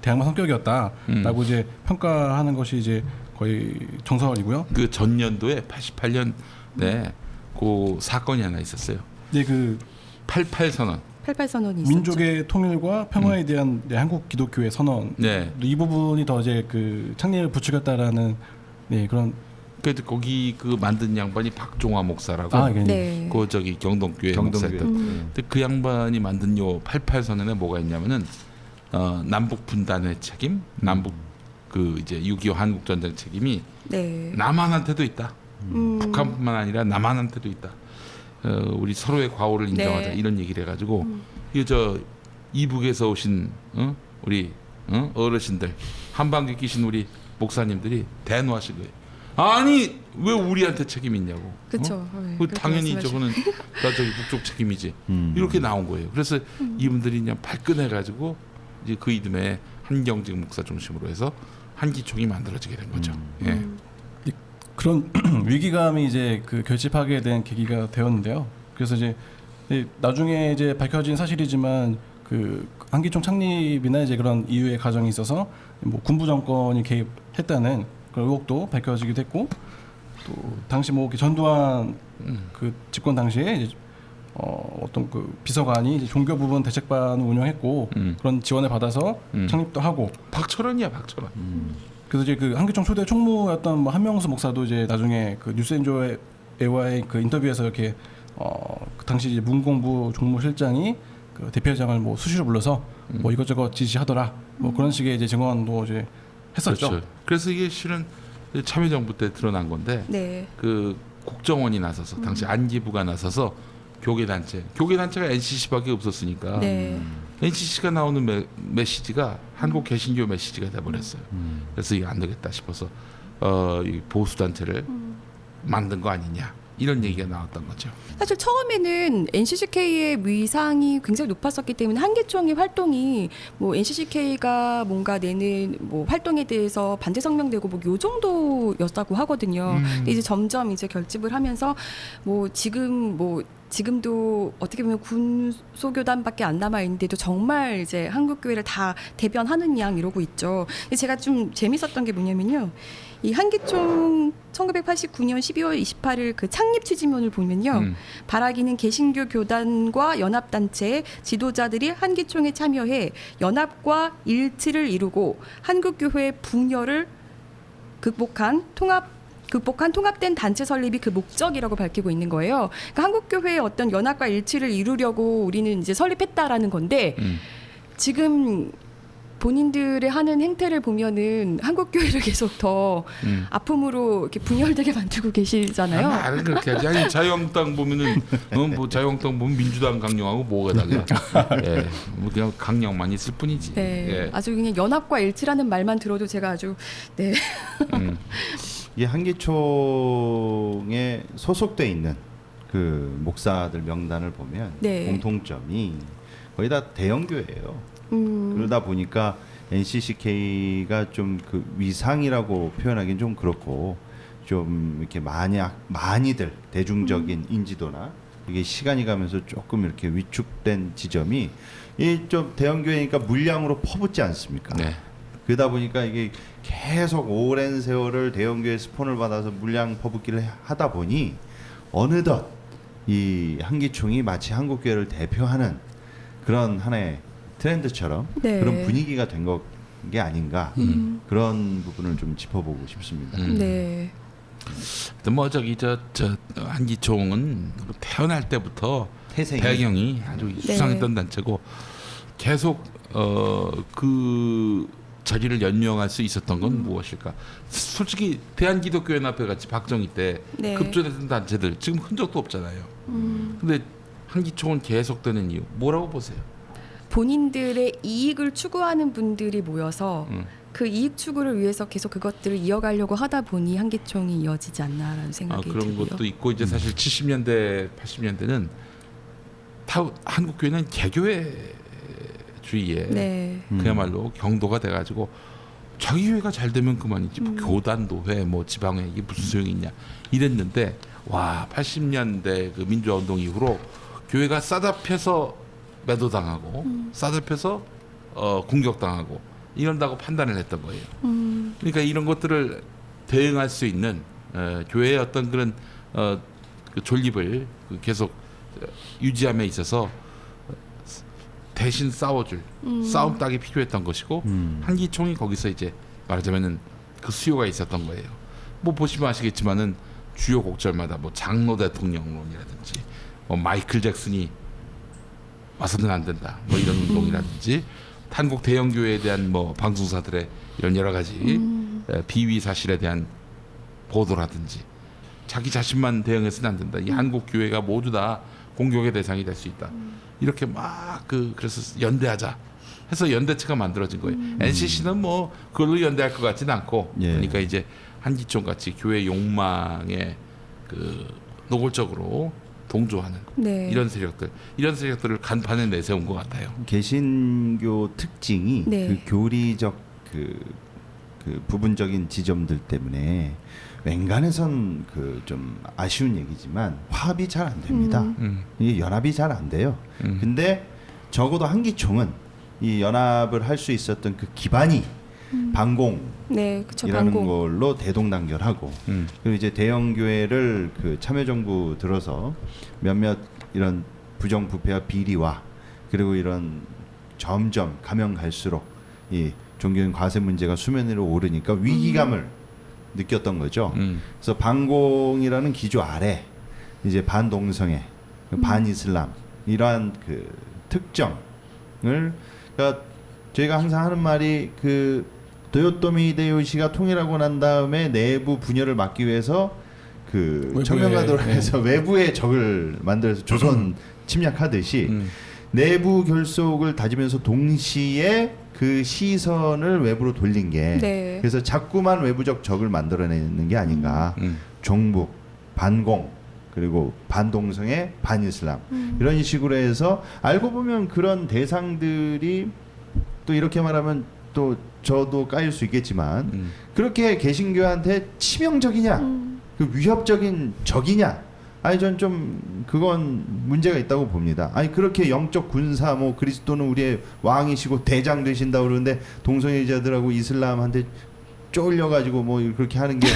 대항마 성격이었다라고 이제 평가하는 것이 이제 거의 정설이고요. 그 전년도에 88년에 그 사건이 하나 있었어요. 네, 그 88 선언. 88 선언이 있었죠. 민족의 통일과 평화에 대한 한국 기독교의 선언. 네. 이 부분이 더 이제 그 창립을 부추겼다라는 네, 그런 그래도 거기 그 만든 양반이 박종화 목사라고. 아, 예. 네. 그 저기 경동교회 경동교회. 목사였던. 근데 그 양반이 만든 요 88선언에 뭐가 있냐면은 남북 분단의 책임, 남북 그 이제 6.25 한국 전쟁 책임이 네. 남한한테도 있다. 북한뿐만 아니라 남한한테도 있다. 우리 서로의 과오를 인정하자 네. 이런 얘기를 해가지고 이게 저 이북에서 오신 우리 어르신들 한반도에 계신 우리 목사님들이 대노하신 거예요. 아니 왜 우리한테 책임이 있냐고. 그렇죠. 네, 그 그렇게 당연히 말씀하시죠. 저거는 나 저기 북쪽 책임이지. 이렇게 나온 거예요. 그래서 이분들이 그냥 발끈해가지고 이제 그 이듬해 한경직 목사 중심으로 해서 한기총이 만들어지게 된 거죠. 예. 그런 위기감이 이제 그 결집하게 된 계기가 되었는데요. 그래서 이제 나중에 이제 밝혀진 사실이지만 그 한기총 창립이나 이제 그런 이후의 과정이 있어서 뭐 군부 정권이 개입했다는 그런 의혹도 밝혀지기도 했고, 또 당시 뭐 이렇게 전두환 그 집권 당시에 이제 어떤 그 비서관이 이제 종교 부분 대책반을 운영했고 그런 지원을 받아서 창립도 하고. 박철원이야 박철원. 그래서 이제 그 한기총 초대 총무였던 뭐 한명수 목사도 이제 나중에 그 뉴스엔조와의 그 인터뷰에서 이렇게 그 당시 이제 문공부 종무실장이 그 대표장을 뭐 수시로 불러서 뭐 이것저것 지시하더라 뭐 그런 식의 이제 증언도 이제 했었죠. 그렇죠. 그래서 이게 실은 참여정부 때 드러난 건데 네. 그 국정원이 나서서 당시 안기부가 나서서 교계단체가 NCC밖에 없었으니까 네. NCC가 나오는 메시지가 한국 개신교 메시지가 돼버렸어요. 그래서 이게 안 되겠다 싶어서 이 보수 단체를 만든 거 아니냐 이런 얘기가 나왔던 거죠. 사실 처음에는 NCCK의 위상이 굉장히 높았었기 때문에 한기총의 활동이 뭐 NCCK가 뭔가 내는 뭐 활동에 대해서 반대 성명되고 뭐 요 정도였다고 하거든요. 근데 이제 점점 이제 결집을 하면서 뭐 지금도 어떻게 보면 군소교단밖에 안 남아 있는데도 정말 이제 한국교회를 다 대변하는 양 이러고 있죠. 근데 제가 좀 재밌었던 게 뭐냐면요. 이 한기총 1989년 12월 28일 그 창립 취지문을 보면요. 바라기는 개신교 교단과 연합단체의 지도자들이 한기총에 참여해 연합과 일치를 이루고 한국교회의 붕열을 극복한 통합된 단체 설립이 그 목적이라고 밝히고 있는 거예요. 그러니까 한국교회의 어떤 연합과 일치를 이루려고 우리는 이제 설립했다라는 건데 지금 본인들의 하는 행태를 보면은 한국교회를 계속 더 아픔으로 이렇게 분열되게 만들고 계시잖아요. 말은 그렇게 하지. 아니 자유한국당 보면은 뭐 자유한국당 보면 민주당 강령하고 뭐가 달라? 예, 뭐 그냥 강령만 있을 뿐이지. 네, 예. 아주 그냥 연합과 일치라는 말만 들어도 제가 아주 네. 이 한기총에 소속돼 있는 그 목사들 명단을 보면 네. 공통점이 거의 다 대형교회예요. 그러다 보니까 NCCK가 좀 그 위상이라고 표현하기는 좀 그렇고 좀 이렇게 많이들 대중적인 인지도나 이게 시간이 가면서 조금 이렇게 위축된 지점이 이 좀 대형교회니까 물량으로 퍼붓지 않습니까? 네. 그러다 보니까 이게 계속 오랜 세월을 대형교회 스폰을 받아서 물량 퍼붓기를 하다 보니 어느덧 이 한기총이 마치 한국교회를 대표하는 그런 하나의 트렌드처럼 네. 그런 분위기가 된 게 아닌가 그런 부분을 좀 짚어보고 싶습니다. 네. 뭐 저기 저 한기총은 태어날 때부터 태생이. 배경이 아주 수상했던 단체고 계속 그 자리를 연명할 수 있었던 건 무엇일까? 솔직히 대한기독교연합회 같이 박정희 때 네. 급조됐던 단체들 지금 흔적도 없잖아요. 근데 한기총은 계속되는 이유 뭐라고 보세요? 본인들의 이익을 추구하는 분들이 모여서 그 이익 추구를 위해서 계속 그것들을 이어가려고 하다 보니 한기총이 이어지지 않나라는 생각이 그런 들고요. 것도 있고 이제 사실 70년대, 80년대는 다 한국교회는 개교회주의에 네. 그야말로 경도가 돼가지고 자기 교회가 잘 되면 그만이지 뭐 교단 노회 뭐 지방회 이게 무슨 소용이 있냐 이랬는데 와 80년대 그 민주화운동 이후로 교회가 싸잡혀서 매도당하고 싸잡혀서 공격당하고 이런다고 판단을 했던 거예요. 그러니까 이런 것들을 대응할 수 있는 교회의 어떤 그런 그 존립을 계속 유지함에 있어서 대신 싸워줄 싸움 딱이 필요했던 것이고 한기총이 거기서 이제 말하자면은 그 수요가 있었던 거예요. 뭐 보시면 아시겠지만은 주요 곡절마다 뭐 장로 대통령론이라든지 뭐 마이클 잭슨이 와서는 안 된다 뭐 이런 운동이라든지 한국 대형 교회에 대한 뭐 방송사들의 이런 여러 가지 비위 사실에 대한 보도라든지 자기 자신만 대응해서는 안 된다. 이 한국 교회가 모두 다 공격의 대상이 될 수 있다. 이렇게 막 그래서 연대하자 해서 연대체가 만들어진 거예요. NCC는 뭐 그걸로 연대할 것 같지는 않고 예. 그러니까 이제 한기총 같이 교회 욕망에 그 노골적으로 동조하는 네. 이런 세력들을 간판에 내세운 것 같아요. 개신교 특징이 네. 그 교리적 그 부분적인 지점들 때문에 웬간해선 그 좀 아쉬운 얘기지만 화합이 잘 안 됩니다. 이게 연합이 잘 안 돼요. 근데 적어도 한기총은 이 연합을 할 수 있었던 그 기반이 반공이라는 네, 그쵸, 반공. 걸로 대동단결하고 그리고 이제 대형 교회를 그 참여정부 들어서 몇몇 이런 부정부패와 비리와 그리고 이런 점점 가면 갈수록 이 종교인 과세 문제가 수면 위로 오르니까 위기감을 느꼈던 거죠. 그래서 반공이라는 기조 아래 이제 반동성애, 반이슬람 이러한 그 특정을 그러니까 저희가 항상 하는 말이 그 도요토미 히데요시가 통일하고 난 다음에 내부 분열을 막기 위해서 그 외부에, 청명가도에서 외부의 적을 만들어서 조선 침략하듯이 내부 결속을 다지면서 동시에 그 시선을 외부로 돌린 게 네. 그래서 자꾸만 외부적 적을 만들어내는 게 아닌가. 종북, 반공, 그리고 반동성애, 반이슬람 이런 식으로 해서 알고 보면 그런 대상들이 또 이렇게 말하면 또 저도 까일 수 있겠지만 그렇게 개신교한테 치명적이냐, 그 위협적인 적이냐? 아니 전 좀 그건 문제가 있다고 봅니다. 아니 그렇게 영적 군사 뭐 그리스도는 우리의 왕이시고 대장 되신다 그러는데 동성애자들하고 이슬람한테 쫄려가지고 뭐 그렇게 하는 게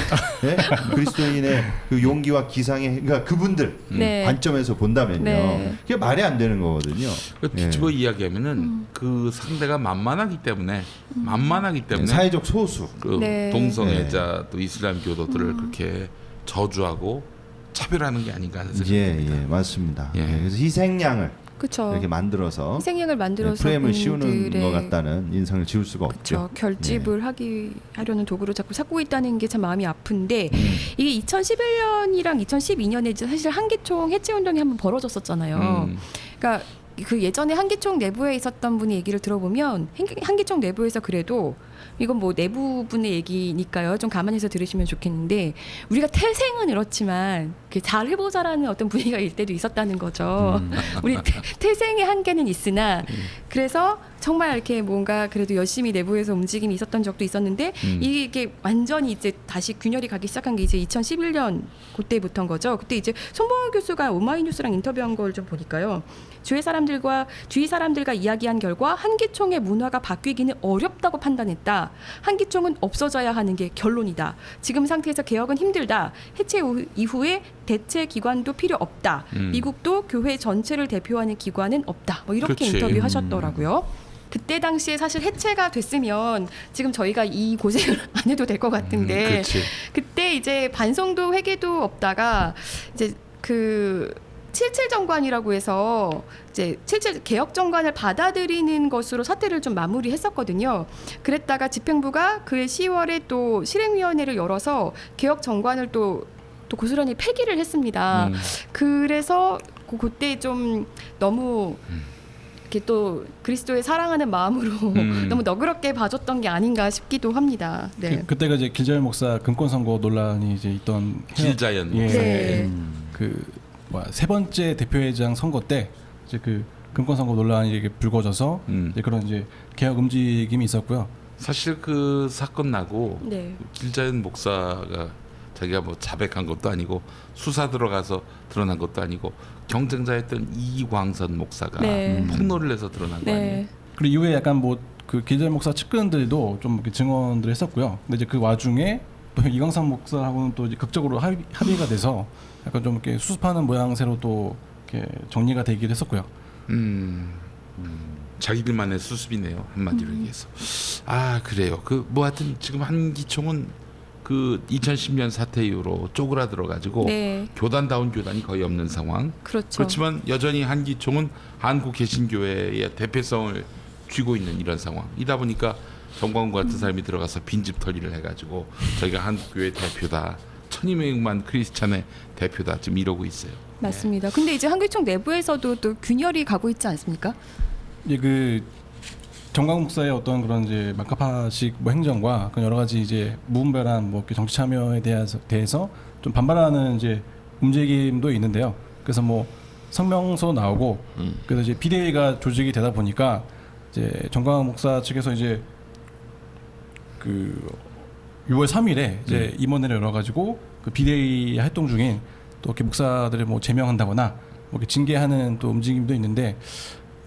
예? 그리스도인의 그 용기와 기상의 그러니까 그분들 네. 관점에서 본다면요, 네. 그게 말이 안 되는 거거든요. 뒤집어 이야기하면은 그 상대가 만만하기 때문에 사회적 소수. 그 네. 동성애자 또 이슬람 교도들을 그렇게 저주하고 차별하는 게 아닌가 하는 생각이 듭니다. 예, 맞습니다. 예. 그래서 희생양을 그쵸. 이렇게 만들어서 희생양을 만들어서 프레임을 씌우는 분들의 것 같다는 인상을 지울 수가 없죠. 그쵸. 결집을 하려는 도구로 자꾸 삼고 있다는 게 참 마음이 아픈데 이게 2011년이랑 2012년에 사실 한기총 해체 운동이 한번 벌어졌었잖아요. 그러니까 그 예전에 한기총 내부에 있었던 분의 얘기를 들어보면 한기총 내부에서 그래도 이건 뭐 내부분의 얘기니까요. 좀 감안해서 들으시면 좋겠는데 우리가 태생은 이렇지만 잘 해보자라는 어떤 분위기가 일 때도 있었다는 거죠. 우리 태생의 한계는 있으나 그래서 정말 이렇게 뭔가 그래도 열심히 내부에서 움직임이 있었던 적도 있었는데 이게 완전히 이제 다시 균열이 가기 시작한 게 이제 2011년 그때부터인 거죠. 그때 이제 손봉호 교수가 오마이뉴스랑 인터뷰한 걸 좀 보니까요. 주위 사람들과 이야기한 결과 한기총의 문화가 바뀌기는 어렵다고 판단했다. 한기총은 없어져야 하는 게 결론이다. 지금 상태에서 개혁은 힘들다. 해체 이후에 대체 기관도 필요 없다. 미국도 교회 전체를 대표하는 기관은 없다. 뭐 이렇게 그치. 인터뷰하셨더라고요. 그때 당시에 사실 해체가 됐으면 지금 저희가 이 고생을 안 해도 될 것 같은데 그때 이제 반성도 회개도 없다가 이제 그 77 정관이라고 해서 이제 77 개혁 정관을 받아들이는 것으로 사태를 좀 마무리했었거든요. 그랬다가 집행부가 그해 10월에 또 실행위원회를 열어서 개혁 정관을 또 고스란히 폐기를 했습니다. 그래서 그때 좀 너무 이렇게 또 그리스도의 사랑하는 마음으로 너무 너그럽게 봐줬던 게 아닌가 싶기도 합니다. 네. 그때가 이제 길자연 목사 금권 선거 논란이 이제 있던 길자연 예, 목사. 네. 세 번째 대표회장 선거 때 이제 그 금권 선거 논란이 이렇게 불거져서 이제 그런 이제 개혁 움직임이 있었고요. 사실 그 사건 나고 네. 길자연 목사가 자기가 뭐 자백한 것도 아니고 수사 들어가서 드러난 것도 아니고 경쟁자였던 이광선 목사가 네. 폭로를 해서 드러난 거 아니에요? 그리고 이후에 약간 뭐 그 길자연 목사 측근들도 좀 이렇게 증언들을 했었고요. 근데 이제 그 와중에 또 이광선 목사하고는 또 이제 극적으로 합의가 돼서 약간 좀 이렇게 수습하는 모양새로 또 이렇게 정리가 되기도 했었고요. 자기들만의 수습이네요, 한마디로 얘기해서. 아 그래요. 그 뭐 하여튼 지금 한기총은 그 2010년 사태 이후로 쪼그라들어 가지고 네. 교단다운 교단이 거의 없는 상황. 그렇죠. 그렇지만 여전히 한기총은 한국 개신교회의 대표성을 쥐고 있는 이런 상황이다 보니까 정광훈 같은 사람이 들어가서 빈집 털이를 해가지고 저희가 한국교회 대표다, 1200만 크리스찬의 대표다 지금 이러고 있어요. 맞습니다. 근데 이제 한교총 내부에서도 또 균열이 가고 있지 않습니까? 이제 그 정광훈 목사의 어떤 그런 이제 막가파식 뭐 행정과 그 여러 가지 이제 무분별한 뭐 이렇게 정치 참여에 대해서 좀 반발하는 이제 움직임도 있는데요. 그래서 뭐 성명서 나오고 그래서 이제 비대위가 조직이 되다 보니까 이제 정광훈 목사 측에서 이제 그 6월 3일에 이제 임원회를 열어가지고 그 비대위 활동 중인 또 이렇게 목사들을 뭐 제명한다거나 뭐 이렇게 징계하는 또 움직임도 있는데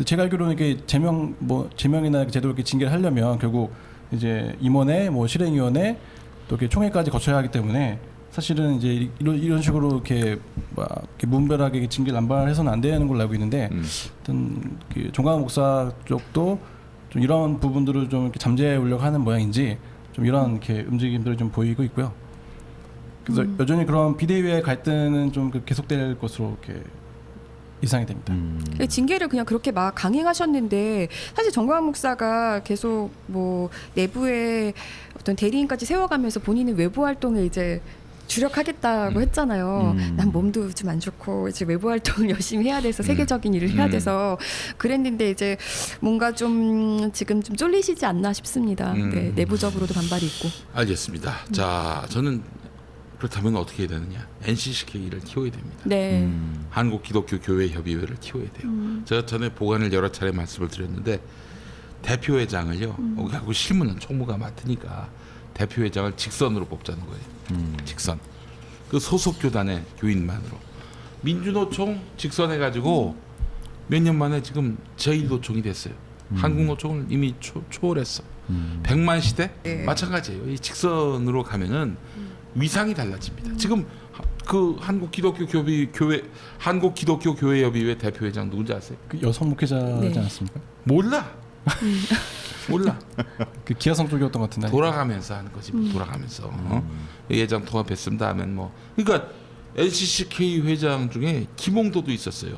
제가 알기로는 이렇게 제명이나 이렇게 제대로 이렇게 징계를 하려면 결국 이제 임원회, 뭐 실행위원회 또 이렇게 총회까지 거쳐야 하기 때문에 사실은 이제 이런 식으로 이렇게 이렇게 무분별하게 징계를 남발해서는 안 되는 걸로 알고 있는데, 하여튼 그 정광훈 목사 쪽도 좀 이런 부분들을 좀 이렇게 잠재해 오려고 하는 모양인지 좀 이런 이렇게 움직임들을 좀 보이고 있고요. 그래서 여전히 그런 비대위의 갈등은 좀 계속될 것으로 이렇게 예상이 됩니다. 징계를 그냥 그렇게 막 강행하셨는데 사실 정광훈 목사가 계속 뭐 내부에 어떤 대리인까지 세워가면서 본인은 외부 활동에 이제 주력하겠다고 했잖아요. 난 몸도 좀 안 좋고 이제 외부 활동을 열심히 해야 돼서 세계적인 일을 해야 돼서 그랬는데 이제 뭔가 좀 지금 좀 쫄리시지 않나 싶습니다. 네, 내부적으로도 반발이 있고. 알겠습니다. 자, 저는 그렇다면 어떻게 해야 되느냐? NCCK를 키워야 됩니다. 네. 한국 기독교 교회 협의회를 키워야 돼요. 제가 전에 보관을 여러 차례 말씀을 드렸는데 대표회장을요. 하고 실무는 총무가 맡으니까 대표회장을 직선으로 뽑자는 거예요. 직선. 그 소속 교단의 교인만으로. 민주노총 직선해가지고 몇 년 만에 지금 제1노총이 됐어요. 한국노총을 이미 초월했어. 100만 시대 마찬가지예요. 이 직선으로 가면은 위상이 달라집니다. 지금 그 한국 기독교 교회 협의회 대표회장 누군지 아세요? 그 여성 목회자지 네. 않았습니까? 몰라. 몰라. 그 기아성 쪽이었던 것 같은데. 돌아가면서 하는 거지. 돌아가면서 예장 통합했습니다 하면 뭐. 그러니까 NCCK 회장 중에 김홍도도 있었어요.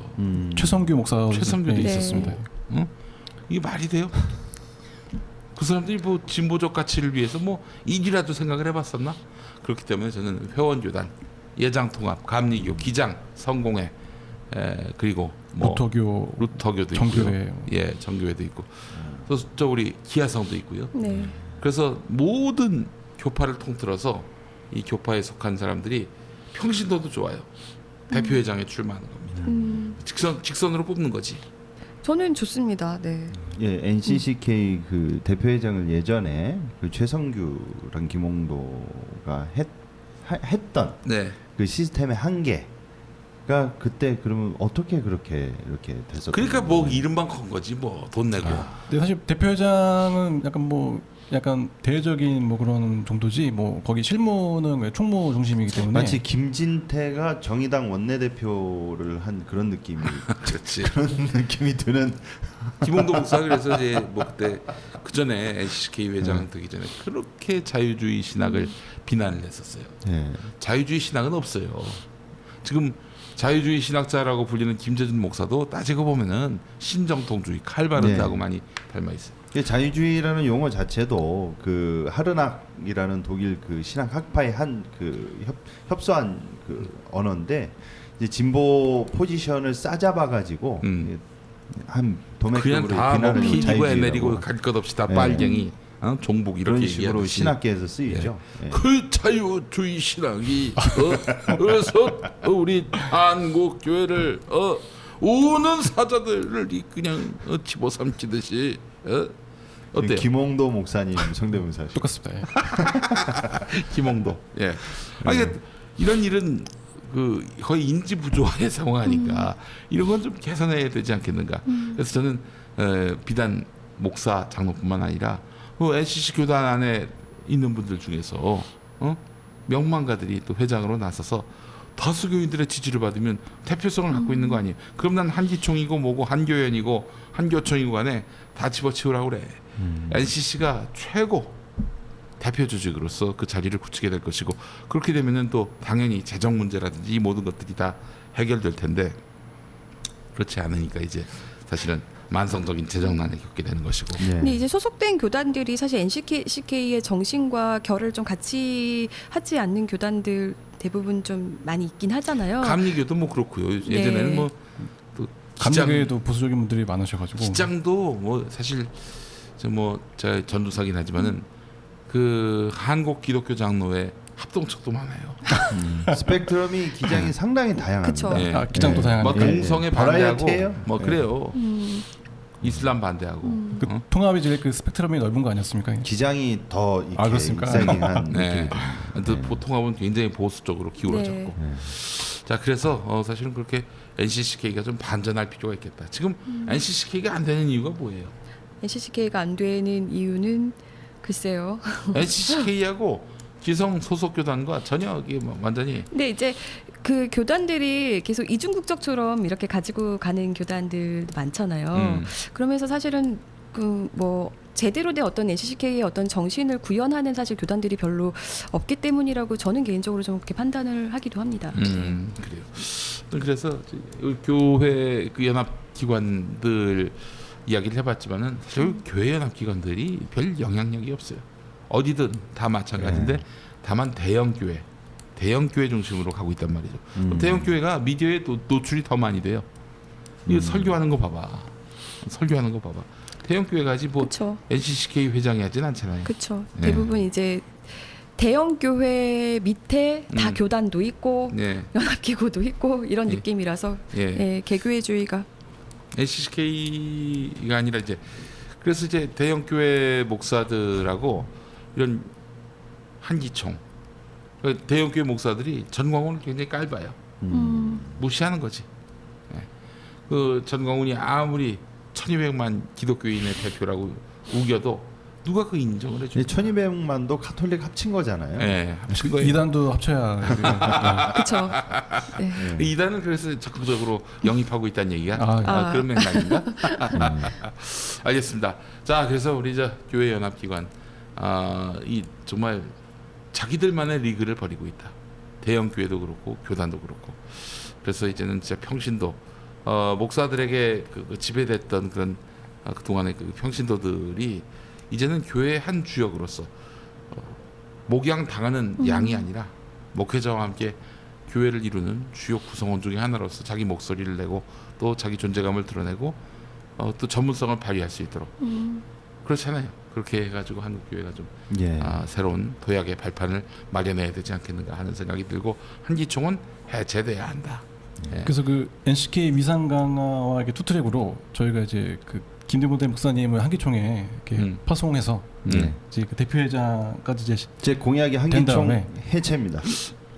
최성규 목사 최성규도 네. 있었습니다. 응? 이게 말이 돼요? 그 사람들이 뭐 진보적 가치를 위해서 뭐 일이라도 생각을 해봤었나? 그렇기 때문에 저는 회원교단, 예장통합, 감리교, 기장, 성공회, 그리고 뭐 루터교도 정교회. 있고요. 예, 정교회도 있고, 또 우리 기아성도 있고요. 네. 그래서 모든 교파를 통틀어서 이 교파에 속한 사람들이 평신도도 좋아요. 대표회장에 출마하는 겁니다. 직선으로 뽑는 거지. 저는 좋습니다. 네. 예, NCCK 그 대표회장을 예전에 그 최성규랑 김홍도가 했던 네. 그 시스템의 한계가 그때 그러면 어떻게 그렇게 이렇게 됐었던 그러니까 뭐 이름만 건 거지 뭐 돈 내고. 근데 사실 대표회장은 약간 대외적인 뭐 그런 정도지 뭐 거기 실무는 총무 중심이기 때문에 마치 김진태가 정의당 원내대표를 한 그런 느낌이 그렇지. 그런 느낌이 드는. 김홍도 목사 그래서 이제 뭐 그때 그 전에 NCK 회장 되기 전에 그렇게 자유주의 신학을 비난을 했었어요. 예. 자유주의 신학은 없어요. 지금 자유주의 신학자라고 불리는 김재준 목사도 따지고 보면은 신정통주의 칼바르트하고 네. 많이 닮아 있어요. 자유주의라는 용어 자체도 그 하르낙이라는 독일 그 신학 학파의 한 그 협소한 그 언어인데 이제 진보 포지션을 싸잡아 가지고 한 그냥 도매격으로 다 뭐 비난을 피리고 애내리고 갈 것 없이 다 빨갱이, 종북 이렇게 그런 식으로 얘기하듯이. 신학계에서 쓰이죠. 예. 그 자유주의 신학이 그래서 우리 한국 교회를 우는 사자들을 그냥 집어삼키듯이 어때요? 김홍도 목사님 성대모사 똑같습니다. 예. 김홍도. 예. 아니 이런 일은 그 거의 인지 부조화의 상황이니까 이런 건 좀 개선해야 되지 않겠는가. 그래서 저는 비단 목사 장로뿐만 아니라 그 NCC 교단 안에 있는 분들 중에서 명망가들이 또 회장으로 나서서 다수 교인들의 지지를 받으면 대표성을 갖고 있는 거 아니에요. 그럼 난 한기총이고 뭐고 한교연이고 한교총이고 간에 다 집어치우라고 그래. NCC가 최고 대표 조직으로서 그 자리를 굳히게 될 것이고 그렇게 되면은 또 당연히 재정 문제라든지 이 모든 것들이 다 해결될 텐데 그렇지 않으니까 이제 사실은 만성적인 재정난에 겪게 되는 것이고. 예. 근데 이제 소속된 교단들이 사실 NCK의 정신과 결을 좀 같이 하지 않는 교단들 대부분 좀 많이 있긴 하잖아요. 감리교도 뭐 그렇고요. 예전에는 네. 뭐또 감리교에도 보수적인 분들이 많으셔가지고 기장도 뭐 사실 제가 전도사긴 하지만은 그 한국 기독교 장로회 합동측도 많아요. 스펙트럼이 기장이 상당히 다양합니다. 그쵸. 예. 기장도 다양하니까. 뭐 동성애 반대하고 버라이어티예요. 뭐 예. 그래요. 이슬람 반대하고. 그 통합이 제일 그 스펙트럼이 넓은 거 아니었습니까? 기장이 더 이렇게 그렇습니까? 익사이딩한 네. 느낌이 보통합은 굉장히 보수 쪽으로 기울어졌고. 네. 자 그래서 사실은 그렇게 NCCK가 좀 반전할 필요가 있겠다. 지금 NCCK가 안 되는 이유가 뭐예요? NCCK가 안 되는 이유는 글쎄요. NCCK하고 기성 소속 교단과 전혀 이게 뭐 완전히 근데 이제 그 교단들이 계속 이중국적처럼 이렇게 가지고 가는 교단들 많잖아요. 그러면서 사실은 그 뭐 제대로 된 어떤 NCCK의 어떤 정신을 구현하는 사실 교단들이 별로 없기 때문이라고 저는 개인적으로 좀 그렇게 판단을 하기도 합니다. 그래요. 그래서 교회 그 연합 기관들 이야기를 해봤지만은 사실 교회 연합 기관들이 별 영향력이 없어요. 어디든 다 마찬가지인데 다만 대형 교회 중심으로 가고 있단 말이죠. 그럼 대형 교회가 미디어에 노출이 더 많이 돼요. 이 설교하는 거 봐봐. 대형 교회가 하지 뭐 그렇죠. NCCK 회장이 하진 않잖아요. 그렇죠. 네. 대부분 이제 대형 교회 밑에 다 교단도 있고 네. 연합기구도 있고 이런 예. 느낌이라서 예. 예, 개교회주의가 NCCK가 아니라 이제 그래서 이제 대형 교회 목사들하고 이런 한기총 대형 교회 목사들이 전광훈을 굉장히 깔봐요. 무시하는 거지. 예. 그 전광훈이 아무리 1200만 기독교인의 대표라고 우겨도 누가 그 인정을 해줘? 1200만도 카톨릭 합친 거잖아요. 네, 합친 거예요. 이단도 합쳐야 그렇죠. 네. 이단은 그래서 적극적으로 영입하고 있다는 얘기가 그런 아. 맥락인가? 알겠습니다. 자, 그래서 우리 교회 연합기관 이 정말 자기들만의 리그를 벌이고 있다. 대형 교회도 그렇고 교단도 그렇고. 그래서 이제는 진짜 평신도 목사들에게 그 지배됐던 그런 그동안의 그 평신도들이 이제는 교회의 한 주역으로서 목양 당하는 양이 아니라 목회자와 함께 교회를 이루는 주요 구성원 중에 하나로서 자기 목소리를 내고 또 자기 존재감을 드러내고 또 전문성을 발휘할 수 있도록 그렇잖아요. 그렇게 해가지고 한국 교회가 좀 새로운 도약의 발판을 마련해야 되지 않겠는가 하는 생각이 들고 한기총은 해제돼야 한다. 예. 그래서 그 NCK 위상 강화와 이렇게 투트랙으로 저희가 이제 그 김대모대 목사님을 한기총에 이렇게 파송해서 이제 그 대표회장까지 이제 제 공약이 한기총 해체입니다.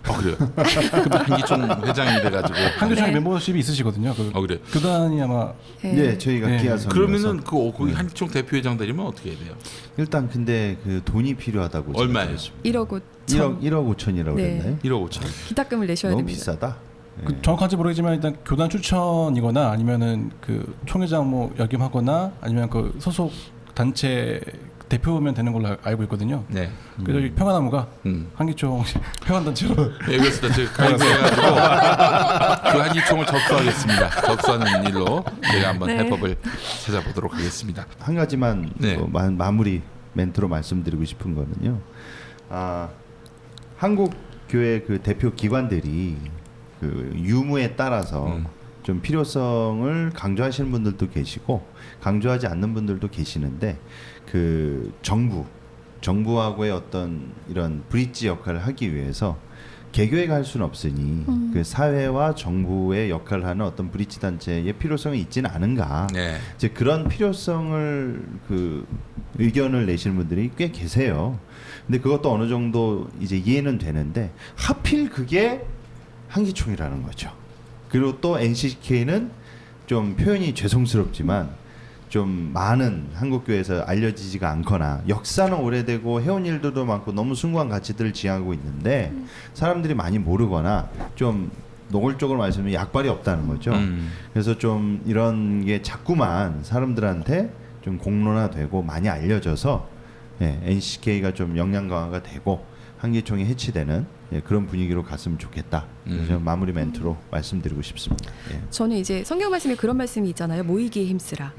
그래요? 한기총 회장이 돼가지고 한기총에 네. 멤버십이 있으시거든요. 그래. 교단이 아마 네, 저희가 기아선. 그러면은 거기 한기총 대표회장 되려면 어떻게 해야 돼요? 일단 근데 그 돈이 필요하다고. 얼마예요? 1억 5천 1억 5천이라고 네. 그랬나요? 1억 5천. 기탁금을 내셔야 너무 됩니다. 비싸다. 그 정확한지 모르겠지만 일단 교단 추천이거나 아니면은 그 총회장 뭐 역임하거나 아니면 그 소속 단체 대표면 되는 걸로 알고 있거든요. 네. 그래서 이 평화나무가 한기총 평화단체로 그래서 제가 가입해가지고 그 한기총을 접수하겠습니다. 접수하는 일로 제가 한번 네. 해법을 찾아보도록 하겠습니다. 한 가지만 마무리 멘트로 말씀드리고 싶은 거는요. 한국 교회 그 대표 기관들이 그 유무에 따라서 좀 필요성을 강조하시는 분들도 계시고 강조하지 않는 분들도 계시는데 그 정부하고의 어떤 이런 브릿지 역할을 하기 위해서 개교회가 할 수는 없으니 그 사회와 정부의 역할을 하는 어떤 브릿지 단체의 필요성이 있지는 않은가. 네. 이제 그런 필요성을 그 의견을 내시는 분들이 꽤 계세요. 근데 그것도 어느 정도 이제 이해는 되는데 하필 그게 한기총이라는 거죠. 그리고 또 NCK는 좀 표현이 죄송스럽지만 좀 많은 한국교회에서 알려지지가 않거나 역사는 오래되고 해온 일들도 많고 너무 숭고한 가치들을 지향하고 있는데 사람들이 많이 모르거나 좀 노골적으로 말씀하면 약발이 없다는 거죠. 그래서 좀 이런 게 자꾸만 사람들한테 좀 공론화되고 많이 알려져서 NCK가 좀 역량 강화가 되고 한기총이 해치되는 그런 분위기로 갔으면 좋겠다. 그래서 마무리 멘트로 말씀드리고 싶습니다. 저는 이제 성경 말씀에 그런 말씀이 있잖아요. 모이기에 힘쓰라.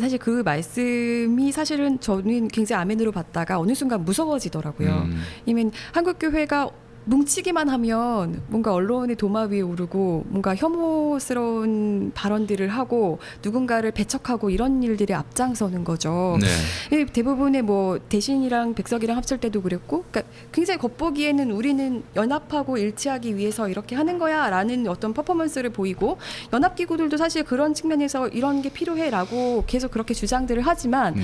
사실 그 말씀이 사실은 저는 굉장히 아멘으로 받다가 어느 순간 무서워지더라고요. 이면 한국 교회가 뭉치기만 하면 뭔가 언론의 도마 위에 오르고 뭔가 혐오스러운 발언들을 하고 누군가를 배척하고 이런 일들이 앞장서는 거죠. 네. 대부분의 뭐 대신이랑 백석이랑 합칠 때도 그랬고, 그러니까 굉장히 겉보기에는 우리는 연합하고 일치하기 위해서 이렇게 하는 거야라는 어떤 퍼포먼스를 보이고 연합기구들도 사실 그런 측면에서 이런 게 필요해라고 계속 그렇게 주장들을 하지만.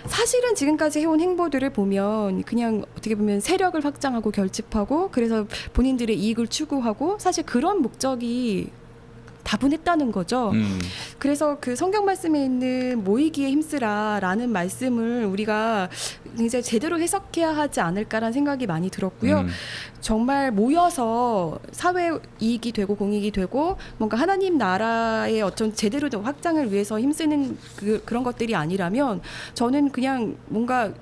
사실은 지금까지 해온 행보들을 보면 그냥 어떻게 보면 세력을 확장하고 결집하고 그래서 본인들의 이익을 추구하고 사실 그런 목적이 다분했다는 거죠. 그래서 그 성경 말씀에 있는 모이기에 힘쓰라라는 말씀을 우리가 굉장히 제대로 해석해야 하지 않을까라는 생각이 많이 들었고요. 정말 모여서 사회 이익이 되고 공익이 되고 뭔가 하나님 나라의 어떤 제대로 된 확장을 위해서 힘쓰는 그런 것들이 아니라면 저는 그냥 뭔가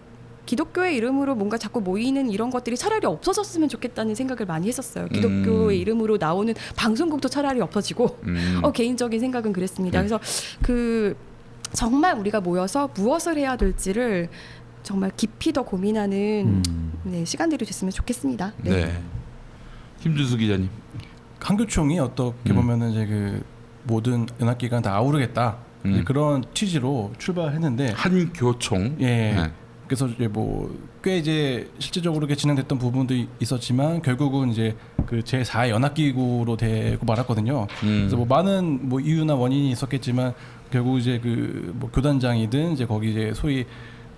기독교의 이름으로 뭔가 자꾸 모이는 이런 것들이 차라리 없어졌으면 좋겠다는 생각을 많이 했었어요. 기독교의 이름으로 나오는 방송국도 차라리 없어지고 개인적인 생각은 그랬습니다. 그래서 그 정말 우리가 모여서 무엇을 해야 될지를 정말 깊이 더 고민하는 시간들이 됐으면 좋겠습니다. 네. 김준수 기자님. 한교총이 어떻게 보면은 이제 그 모든 연합기관 다 아우르겠다 이제 그런 취지로 출발했는데 한교총. 예. 네. 그래서 이제 뭐 꽤 이제 실질적으로 이렇게 진행됐던 부분도 있었지만 결국은 이제 그 제4의 연합기구로 되고 말았거든요. 그래서 뭐 많은 뭐 이유나 원인이 있었겠지만 결국 이제 그 뭐 교단장이든 이제 거기 이제 소위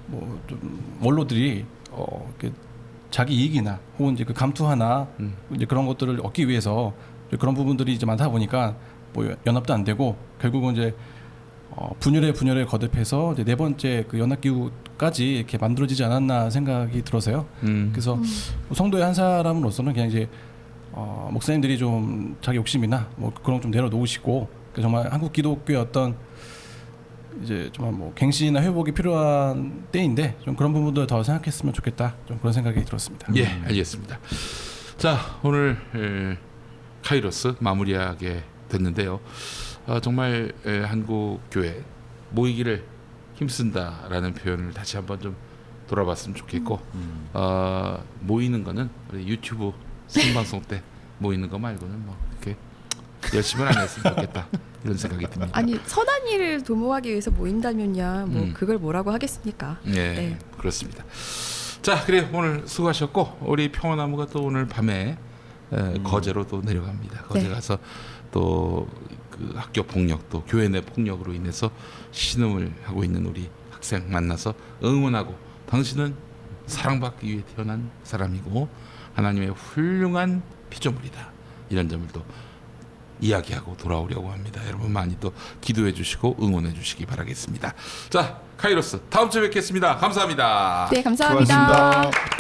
뭐 좀 원로들이 자기 이익이나 혹은 이제 그 감투하나 이제 그런 것들을 얻기 위해서 그런 부분들이 이제 많다 보니까 뭐 연합도 안 되고 결국은 이제 분열에 거듭해서 이제 네 번째 그 연합기구까지 이렇게 만들어지지 않았나 생각이 들어서요. 그래서 성도의 한 사람으로서는 그냥 이제 목사님들이 좀 자기 욕심이나 뭐 그런 거 좀 내려놓으시고 정말 한국 기독교의 어떤 이제 정말 뭐 갱신이나 회복이 필요한 때인데 좀 그런 부분도 더 생각했으면 좋겠다. 좀 그런 생각이 들었습니다. 예, 알겠습니다. 자, 오늘 카이로스 마무리하게 됐는데요. 정말 한국 교회 모이기를 힘쓴다라는 표현을 다시 한번 좀 돌아봤으면 좋겠고 모이는 거는 우리 유튜브 생방송 때 모이는 거 말고는 뭐 이렇게 열심히 안 했으면 좋겠다 이런 생각이 듭니다. 아니 선한 일을 도모하기 위해서 모인다면야 뭐 그걸 뭐라고 하겠습니까? 네, 그렇습니다. 자, 그래 오늘 수고하셨고 우리 평화나무가 또 오늘 밤에 거제로 또 내려갑니다. 거제 가서 또 그 학교 폭력 또 교회 내 폭력으로 인해서 신음을 하고 있는 우리 학생 만나서 응원하고 당신은 사랑받기 위해 태어난 사람이고 하나님의 훌륭한 피조물이다 이런 점을 또 이야기하고 돌아오려고 합니다. 여러분 많이 또 기도해 주시고 응원해 주시기 바라겠습니다. 자, 카이로스 다음 주에 뵙겠습니다. 감사합니다. 네, 감사합니다. 수고하셨습니다.